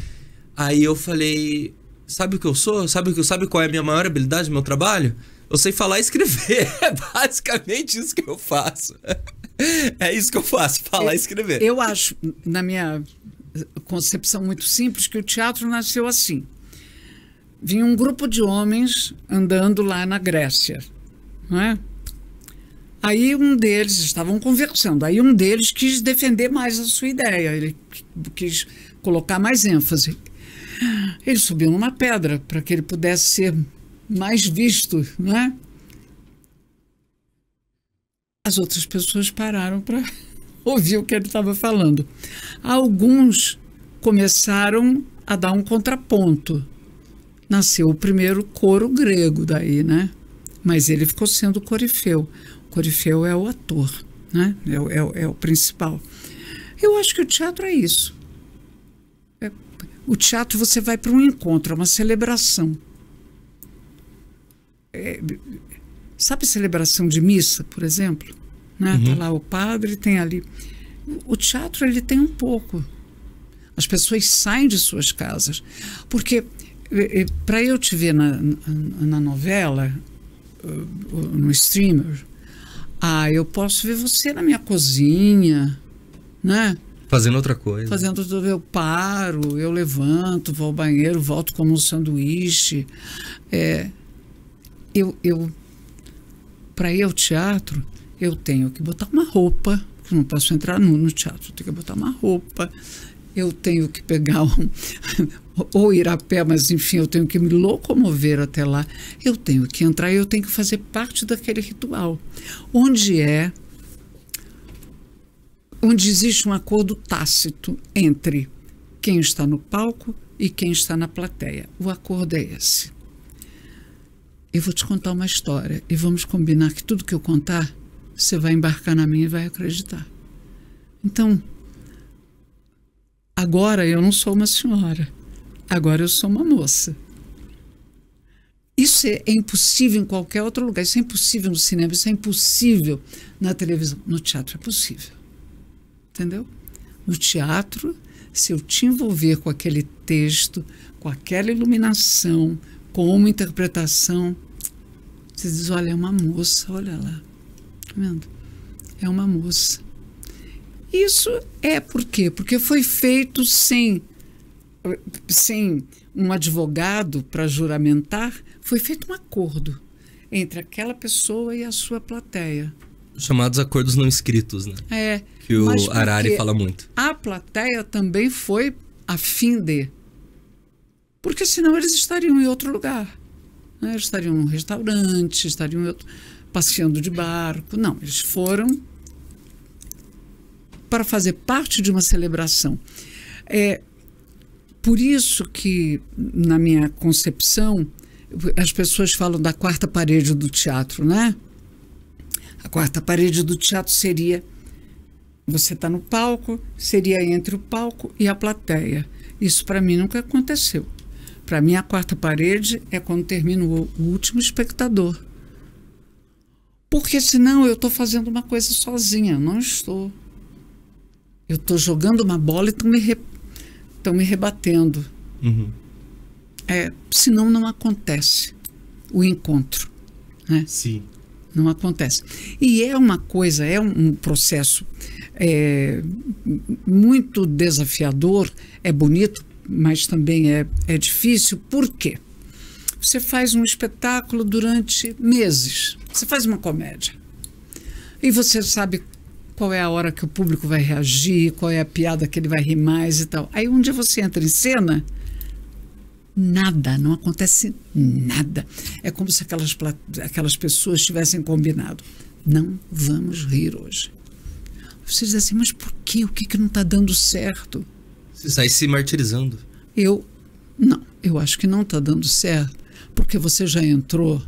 Aí eu falei, sabe o que eu sou? Sabe qual é a minha maior habilidade no meu trabalho? Eu sei falar e escrever. É basicamente isso que eu faço. É isso que eu faço, falar e escrever. Eu acho, na minha concepção muito simples, que o teatro nasceu assim. Vinha um grupo de homens andando lá na Grécia, não é? Aí estavam conversando, aí um deles quis defender mais a sua ideia, ele quis colocar mais ênfase. Ele subiu numa pedra para que ele pudesse ser mais visto, né? As outras pessoas pararam para ouvir o que ele estava falando. Alguns começaram a dar um contraponto. Nasceu o primeiro coro grego daí, né? Mas ele ficou sendo corifeu. O corifeu é o ator, né? É o principal. Eu acho que o teatro é isso. O teatro, você vai para um encontro, é uma celebração. Sabe celebração de missa, por exemplo? Né? Tá lá o padre, tem ali. O teatro, ele tem um pouco. As pessoas saem de suas casas. Porque para eu te ver na novela, no streamer, eu posso ver você na minha cozinha, né? Fazendo outra coisa. Eu paro, eu levanto, vou ao banheiro, volto como um sanduíche. Para ir ao teatro, eu tenho que botar uma roupa, eu não posso entrar no teatro, eu tenho que botar uma roupa, eu tenho que pegar ou ir a pé, mas enfim, eu tenho que me locomover até lá, eu tenho que entrar e eu tenho que fazer parte daquele ritual, onde existe um acordo tácito entre quem está no palco e quem está na plateia. O acordo é esse. Eu vou te contar uma história e vamos combinar que tudo que eu contar, você vai embarcar na minha e vai acreditar. Então, agora eu não sou uma senhora, agora eu sou uma moça. Isso é impossível em qualquer outro lugar. Isso é impossível no cinema, isso é impossível na televisão. No teatro é possível. Entendeu? No teatro, se eu te envolver com aquele texto, com aquela iluminação, com uma interpretação, você diz, olha, é uma moça, olha lá. Tá vendo? É uma moça. Isso é por quê? Porque foi feito sem um advogado para juramentar, foi feito um acordo entre aquela pessoa e a sua plateia. Chamados acordos não escritos, né? Que o Harari fala muito. A plateia também foi a fim de. Porque senão eles estariam em outro lugar. Né? Eles estariam num restaurante, estariam em outro, passeando de barco. Não, eles foram para fazer parte de uma celebração. Por isso que, na minha concepção, as pessoas falam da quarta parede do teatro, né? A quarta parede do teatro seria, você está no palco, seria entre o palco e a plateia. Isso para mim nunca aconteceu. Para mim a quarta parede é quando termina o último espectador. Porque senão eu estou fazendo uma coisa sozinha, não estou. Eu estou jogando uma bola e estão me rebatendo. Uhum. Senão não acontece o encontro. Né? Sim. Não acontece. E é uma coisa, é um processo muito desafiador, é bonito, mas também é difícil. Por quê? Você faz um espetáculo durante meses. Você faz uma comédia. E você sabe qual é a hora que o público vai reagir, qual é a piada que ele vai rir mais e tal. Aí um dia você entra em cena, nada, não acontece nada. É como se aquelas pessoas tivessem combinado. Não vamos rir hoje. Você diz assim, mas por quê? O que não está dando certo? Você sai se martirizando. Eu acho que não está dando certo, porque você já entrou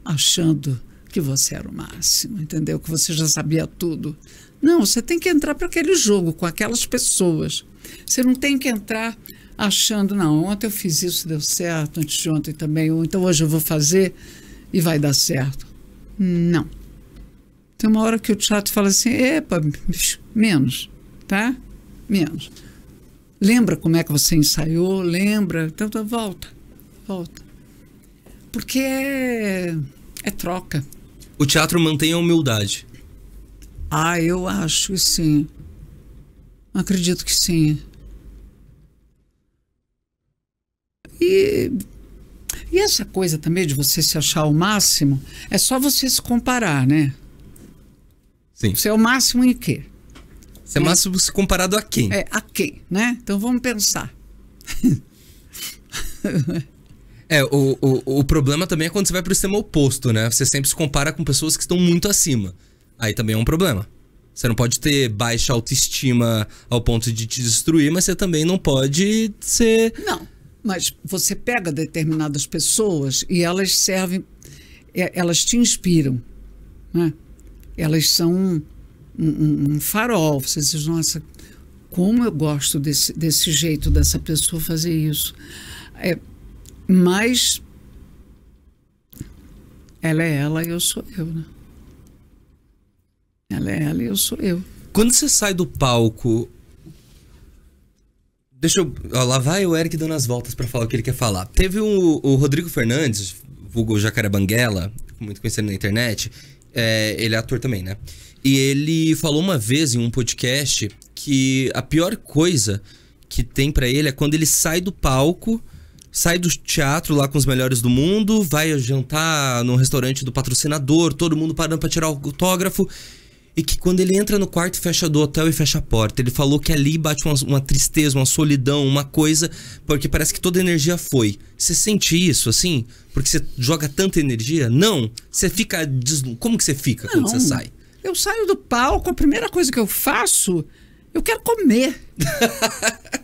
achando que você era o máximo, entendeu? Que você já sabia tudo. Não, você tem que entrar para aquele jogo com aquelas pessoas. Você não tem que entrar achando, não, ontem eu fiz isso, deu certo, antes de ontem também, ou então hoje eu vou fazer e vai dar certo. Não. Tem uma hora que o teatro fala assim, epa, menos, tá? Menos. Lembra como é que você ensaiou? Lembra? Então volta. Porque é troca. O teatro mantém a humildade. Eu acho que sim. Acredito que sim. E essa coisa também de você se achar o máximo, é só você se comparar, né? Sim. Você é o máximo em quê? Você é máximo se comparado a quem? A quem, né? Então vamos pensar. O problema também é quando você vai pro extremo oposto, né? Você sempre se compara com pessoas que estão muito acima. Aí também é um problema. Você não pode ter baixa autoestima ao ponto de te destruir, mas você também não pode ser... Não, mas você pega determinadas pessoas e elas servem... Elas te inspiram, né? Elas são um farol. Você diz, nossa, como eu gosto desse jeito dessa pessoa fazer isso. Mas ela é ela e eu sou eu, né? Ela é ela e eu sou eu. Quando você sai do palco... Deixa eu... Lá vai o Eric dando as voltas pra falar o que ele quer falar. Teve o Rodrigo Fernandes, vulgo Jacaré Banguela, muito conhecido na internet. Ele é ator também, né? E ele falou uma vez em um podcast que a pior coisa que tem pra ele é quando ele sai do palco, sai do teatro lá com os melhores do mundo, vai jantar no restaurante do patrocinador, todo mundo parando pra tirar autógrafo, e que quando ele entra no quarto, fecha do hotel e fecha a porta. Ele falou que ali bate uma tristeza, uma solidão, uma coisa, porque parece que toda a energia foi. Você sente isso, assim? Porque você joga tanta energia? Não. Você fica... Como que você fica quando você sai? Eu saio do palco, a primeira coisa que eu faço, eu quero comer.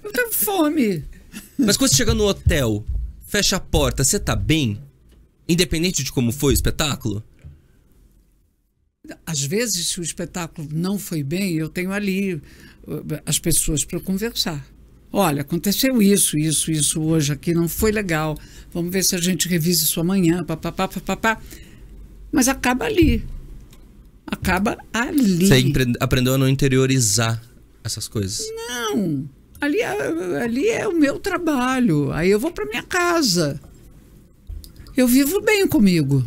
Eu tenho fome. Mas quando você chega no hotel, fecha a porta, você tá bem? Independente de como foi o espetáculo? Às vezes, se o espetáculo não foi bem, eu tenho ali as pessoas para conversar. Olha, aconteceu isso hoje aqui, não foi legal. Vamos ver se a gente revisa isso amanhã, papapá. Mas acaba ali. Acaba ali. Você aprendeu a não interiorizar essas coisas? Não. Ali é o meu trabalho. Aí eu vou para minha casa. Eu vivo bem comigo.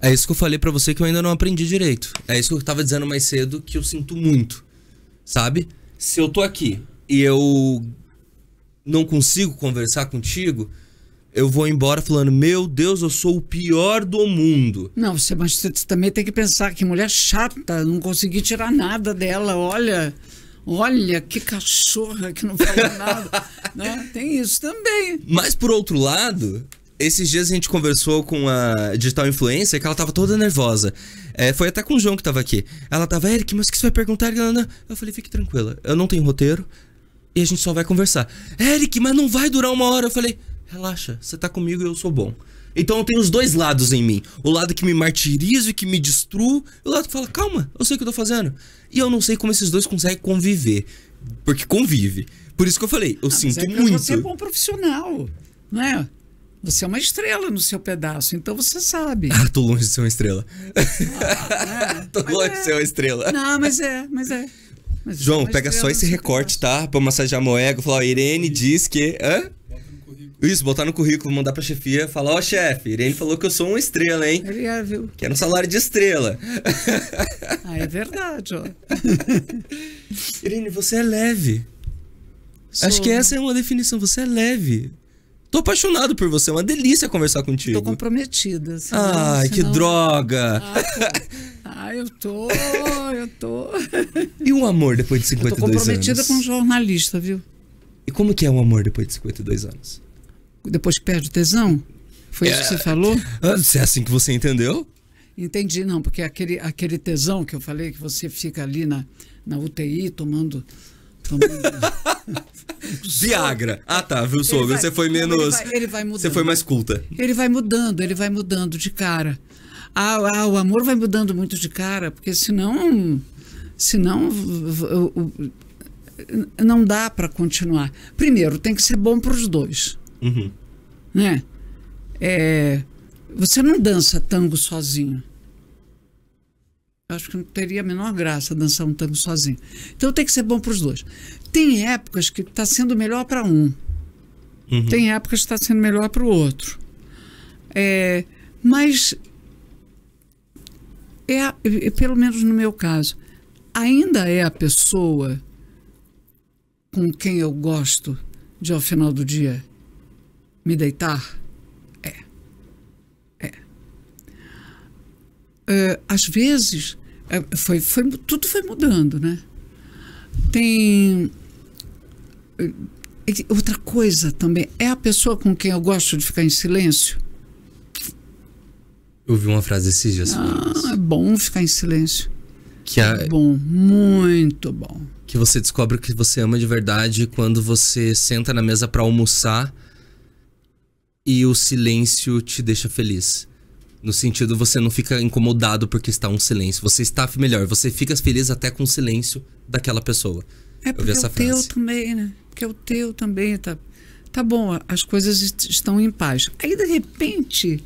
É isso que eu falei pra você que eu ainda não aprendi direito. É isso que eu tava dizendo mais cedo, que eu sinto muito. Sabe? Se eu tô aqui e eu não consigo conversar contigo, eu vou embora falando, meu Deus, eu sou o pior do mundo. Não, mas você também tem que pensar que mulher chata, não consegui tirar nada dela, olha, que cachorra que não falou nada, né? Tem isso também. Mas por outro lado, esses dias a gente conversou com a digital influencer, que ela tava toda nervosa. Foi até com o João que tava aqui. Ela tava, Eric, mas o que você vai perguntar? Eu falei, fique tranquila, eu não tenho roteiro e a gente só vai conversar. Eric, mas não vai durar 1 hora. Eu falei, relaxa, você tá comigo e eu sou bom. Então eu tenho os dois lados em mim. O lado que me martirizo e que me destruo, e o lado que fala, calma, eu sei o que eu tô fazendo. E eu não sei como esses dois conseguem conviver. Porque convive. Por isso que eu falei, eu sinto muito. Você é bom profissional, não é? Você é uma estrela no seu pedaço, então você sabe. Ah, tô longe de ser uma estrela. Tô longe de ser uma estrela. Não, mas é. Mas João, pega só esse recorte, tá? Pra massagear meu ego. Falar, Irene diz que... Hã? Isso, botar no currículo, mandar pra chefia. Falar, ó, chefe, Irene falou que eu sou uma estrela, hein? Ele é, viu? Quero um salário de estrela. Ah, é verdade, ó. Irene, você é leve. Acho que essa é uma definição. Você é leve. Tô apaixonado por você. É uma delícia conversar contigo. Tô comprometida. Ai, que droga. Eu tô. E o amor depois de 52 anos? Tô comprometida com um jornalista, viu? E como que é o amor depois de 52 anos? Depois que perde o tesão? Foi isso que você falou? É assim que você entendeu? Entendi, não, porque aquele tesão que eu falei, que você fica ali na UTI tomando Viagra. Ah, tá, viu, sogro? Você foi menos... Ele vai mudando. Você foi mais culta. Ele vai mudando de cara. O amor vai mudando muito de cara, porque senão não dá para continuar. Primeiro, tem que ser bom para os dois. Uhum. Né? Você não dança tango sozinho. Eu acho que não teria a menor graça dançar um tango sozinho. Então tem que ser bom para os dois. Tem épocas que está sendo melhor para um. Uhum. Tem épocas que está sendo melhor para o outro. Mas, pelo menos no meu caso, ainda é a pessoa com quem eu gosto de, ao final do dia, me deitar? Às vezes, tudo foi mudando, né? Tem... outra coisa também, é a pessoa com quem eu gosto de ficar em silêncio? Eu ouvi uma frase esses dias. É bom ficar em silêncio. É bom, muito bom. Que você descobre que você ama de verdade quando você senta na mesa pra almoçar e o silêncio te deixa feliz. No sentido, você não fica incomodado porque está um silêncio. Você está melhor, você fica feliz até com o silêncio daquela pessoa. Porque o teu também, né? Porque o teu também tá bom, as coisas estão em paz. Aí, de repente,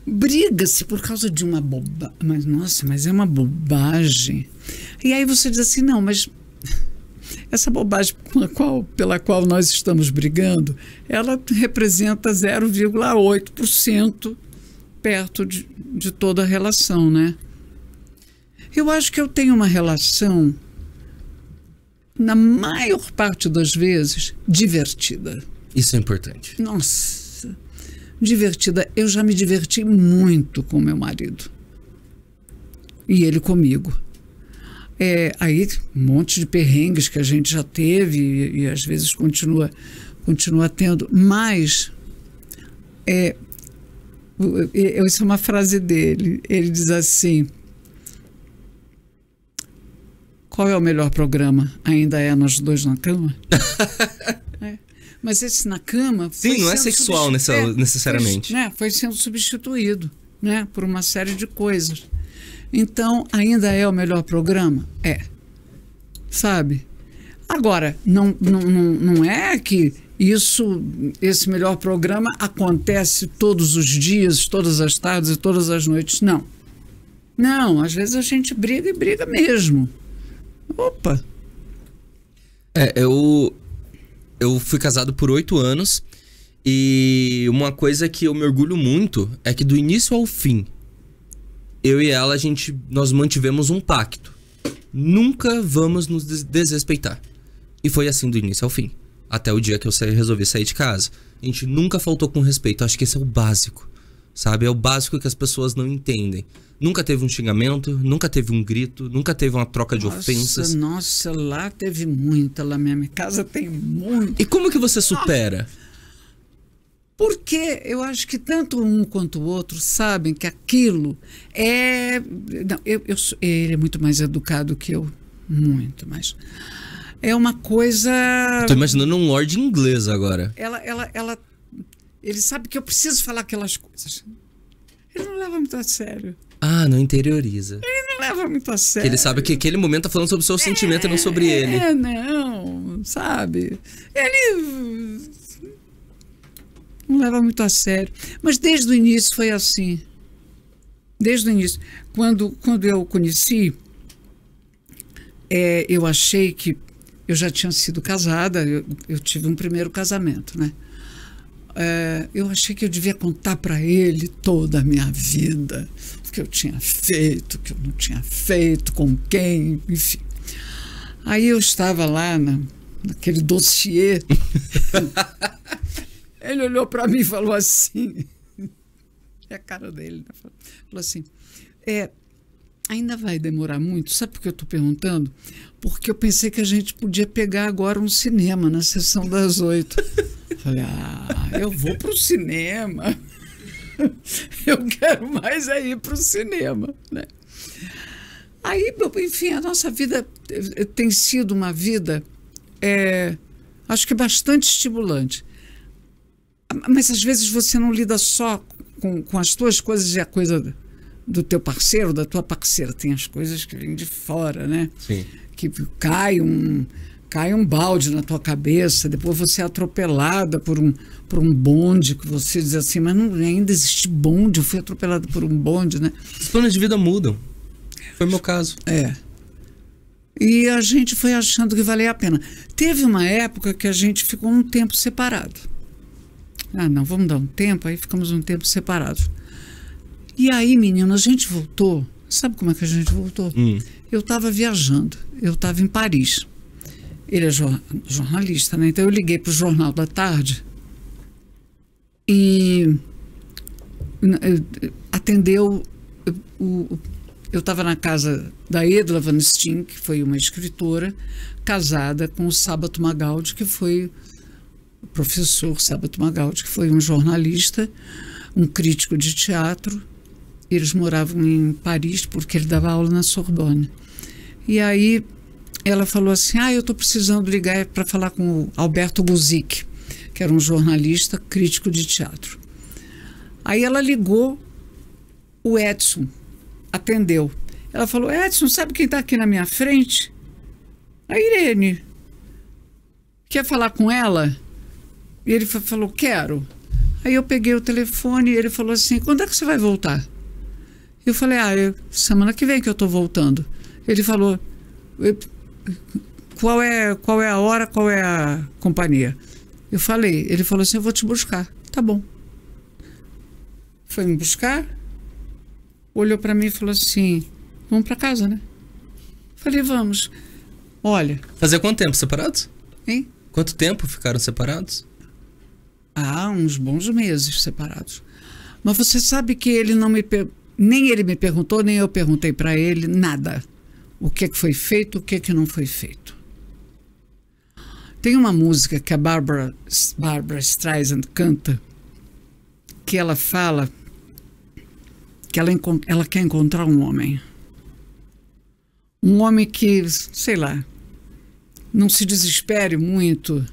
briga-se por causa de uma bobagem. Mas, nossa, mas é uma bobagem. E aí você diz assim, não, mas essa bobagem pela qual nós estamos brigando, ela representa 0,8% perto de toda a relação, né? Eu acho que eu tenho uma relação, na maior parte das vezes, divertida. Isso é importante. Nossa, divertida. Eu já me diverti muito com meu marido. E ele comigo. Aí, um monte de perrengues que a gente já teve e às vezes continua tendo. Mas, essa é uma frase dele. Ele diz assim: qual é o melhor programa? Ainda é Nós Dois na Cama? Mas esse na cama... Sim, não é sexual necessariamente. Foi sendo substituído, né, por uma série de coisas. Então, ainda é o melhor programa? Sabe? Agora, não é que esse melhor programa acontece todos os dias, todas as tardes e todas as noites. Não. Não, às vezes a gente briga e briga mesmo. Opa! Eu fui casado por 8 anos e uma coisa que eu me orgulho muito é que do início ao fim, eu e ela, nós mantivemos um pacto. Nunca vamos nos desrespeitar. E foi assim do início ao fim. Até o dia que eu resolvi sair de casa. A gente nunca faltou com respeito. Acho que esse é o básico, sabe? É o básico que as pessoas não entendem. Nunca teve um xingamento, nunca teve um grito, nunca teve uma troca de ofensas. Nossa, lá teve muita, lá minha casa tem muito. E como que você supera? Porque eu acho que tanto um quanto o outro sabem que aquilo é... Não, ele é muito mais educado que eu. Muito mais. É uma coisa... Tô imaginando um lord inglês agora. Ele sabe que eu preciso falar aquelas coisas. Ele não leva muito a sério. Ah, não interioriza. Ele não leva muito a sério. Que ele sabe que aquele momento tá falando sobre o seu sentimento e não sobre ele. Não, sabe? Ele não leva muito a sério. Mas desde o início foi assim. Desde o início. Quando eu o conheci, eu achei que eu já tinha sido casada, eu tive um primeiro casamento, né? Eu achei que eu devia contar para ele toda a minha vida, o que eu tinha feito, o que eu não tinha feito, com quem, enfim. Aí eu estava lá naquele dossiê, ele olhou para mim e falou assim, é a cara dele, né? Falou assim, ainda vai demorar muito, sabe por que eu estou perguntando? Porque eu pensei que a gente podia pegar agora um cinema na sessão das 8. Falei, eu vou pro cinema. Eu quero mais ir pro cinema, né? Aí, enfim, a nossa vida tem sido uma vida, acho que bastante estimulante. Mas às vezes você não lida só com as tuas coisas e a coisa do teu parceiro, da tua parceira. Tem as coisas que vêm de fora, né? Sim. Que cai um balde na tua cabeça, depois você é atropelada por um bonde, que você diz assim, mas não, ainda existe bonde, eu fui atropelada por um bonde, né? Os planos de vida mudam. Foi o meu caso. E a gente foi achando que valia a pena. Teve uma época que a gente ficou um tempo separado. Não, vamos dar um tempo, aí ficamos um tempo separados. E aí, menino, a gente voltou. Sabe como é que a gente voltou? Eu estava viajando, eu estava em Paris. Ele é jornalista, né? Então eu liguei para o Jornal da Tarde e atendeu. Eu estava na casa da Edla Van Steen, que foi uma escritora, casada com o Sábato Magaldi, que foi o professor Sábato Magaldi, que foi um jornalista, um crítico de teatro. Eles moravam em Paris porque ele dava aula na Sorbonne. E aí ela falou assim, eu estou precisando ligar para falar com o Alberto Guzik, que era um jornalista crítico de teatro. Aí ela ligou, o Edson atendeu. Ela falou, Edson, sabe quem está aqui na minha frente? A Irene. Quer falar com ela? E ele falou, quero. Aí eu peguei o telefone e ele falou assim, quando é que você vai voltar? Eu falei, semana que vem que eu estou voltando. Ele falou, qual é a hora, qual é a companhia? Eu falei, ele falou assim, eu vou te buscar. Tá bom. Foi me buscar, olhou para mim e falou assim, vamos para casa, né? Falei, vamos. Olha... Fazia quanto tempo separados? Hein? Quanto tempo ficaram separados? Uns bons meses separados. Mas você sabe que ele não me... Nem ele me perguntou, nem eu perguntei para ele nada. O que foi feito, o que não foi feito. Tem uma música que a Barbra Streisand canta, que ela fala que ela quer encontrar um homem. Um homem que, sei lá, não se desespere muito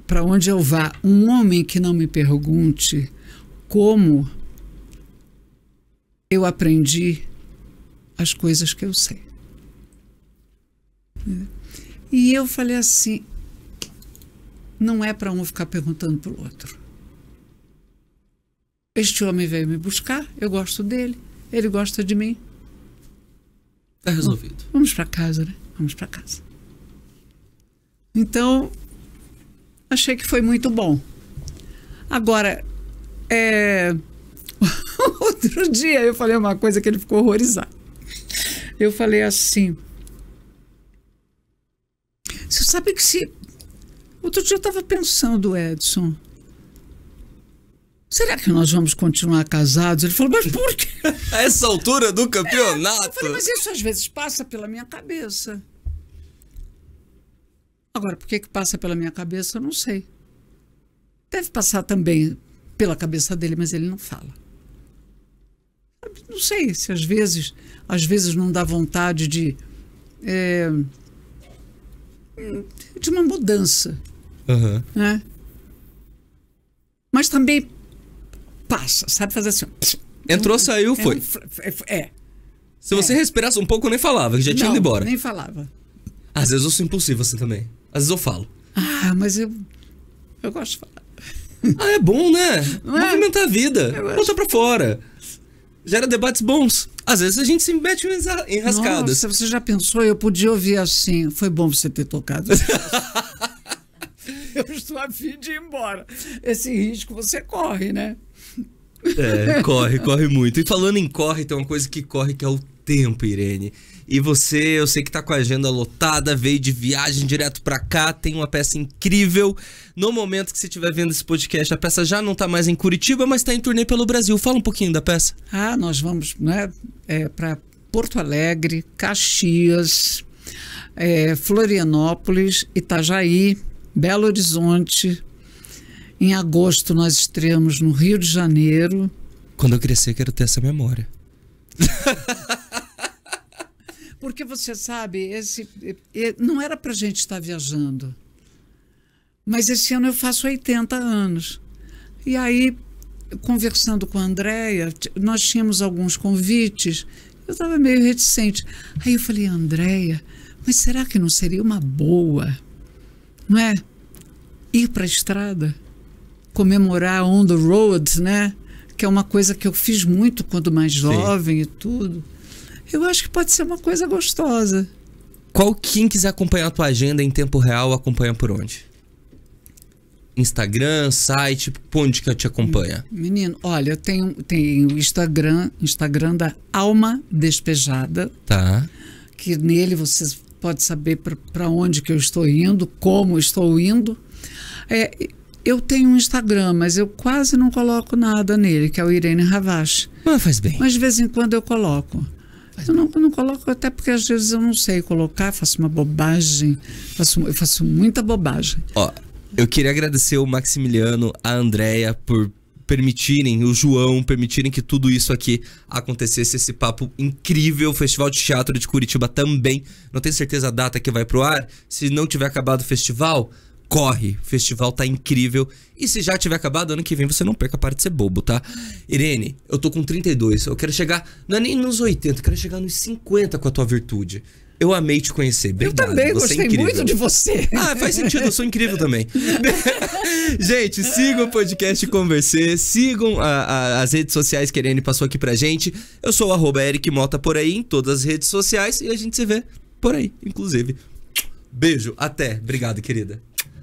para onde eu vá. Um homem que não me pergunte como eu aprendi as coisas que eu sei. E eu falei assim, não é para um ficar perguntando para o outro. Este homem veio me buscar, eu gosto dele, ele gosta de mim. Tá resolvido. Vamos para casa, né? Vamos para casa. Então, achei que foi muito bom. Agora, outro dia eu falei uma coisa que ele ficou horrorizado. Eu falei assim, você sabe que se... Outro dia eu estava pensando, Edson, será que nós vamos continuar casados? Ele falou, mas por quê? A essa altura do campeonato? Eu falei, mas isso às vezes passa pela minha cabeça. Agora, por que passa pela minha cabeça, eu não sei. Deve passar também pela cabeça dele, mas ele não fala. Não sei se às vezes não dá vontade de uma mudança. Uhum. Né? Mas também passa, sabe fazer assim. Entrou, saiu, foi. Se você respirasse um pouco, nem falava, que já tinha ido embora. Nem falava. Às vezes eu sou impulsivo assim também. Às vezes eu falo. Ah, mas eu gosto de falar. Ah, é bom, né? Movimentar a vida. Botar pra fora. Gera debates bons. Às vezes a gente se mete em rascadas. Nossa, você já pensou? Eu podia ouvir assim. Foi bom você ter tocado. Eu estou a fim de ir embora. Esse risco você corre, né? Corre muito. E falando em corre, tem uma coisa que corre que é o tempo, Irene. E você, eu sei que tá com a agenda lotada, veio de viagem direto pra cá, tem uma peça incrível. No momento que você estiver vendo esse podcast, a peça já não tá mais em Curitiba, mas tá em turnê pelo Brasil. Fala um pouquinho da peça. Nós vamos, né, para Porto Alegre, Caxias, Florianópolis, Itajaí, Belo Horizonte. Em agosto nós estreamos no Rio de Janeiro. Quando eu crescer, quero ter essa memória. Porque você sabe, não era pra gente estar viajando. Mas esse ano eu faço 80 anos. E aí, conversando com a Andréia, nós tínhamos alguns convites. Eu estava meio reticente. Aí eu falei, Andréia, mas será que não seria uma boa, não é? Ir para a estrada, comemorar on the road, né? Que é uma coisa que eu fiz muito quando mais jovem. Sim. E tudo. Eu acho que pode ser uma coisa gostosa. Quem quiser acompanhar a tua agenda em tempo real, acompanha por onde? Instagram, site, por onde que te acompanha? Menino, olha, tem o Instagram da Alma Despejada. Tá. Que nele você pode saber para onde que eu estou indo, como estou indo. Eu tenho um Instagram, mas eu quase não coloco nada nele, que é o Irene Ravache. Mas faz bem. Mas de vez em quando eu coloco. Eu não coloco, até porque às vezes eu não sei colocar, faço uma bobagem, eu faço muita bobagem. Ó, eu queria agradecer o Maximiliano, a Andréia, por permitirem, o João, permitirem que tudo isso aqui acontecesse, esse papo incrível. O Festival de Teatro de Curitiba também. Não tenho certeza a data que vai pro ar. Se não tiver acabado o festival, corre, o festival tá incrível. E se já tiver acabado, ano que vem você não perca, para de ser bobo, tá? Irene, eu tô com 32, eu quero chegar, não é nem nos 80, eu quero chegar nos 50 com a tua virtude. Eu amei te conhecer, obrigado. Eu também você gostei muito de você. Ah, faz sentido, eu sou incrível também. Gente, sigam o podcast Conversê, sigam as redes sociais que a Irene passou aqui pra gente. Eu sou o @ericmota por aí, em todas as redes sociais, e a gente se vê por aí, inclusive. Beijo, até. Obrigado, querida.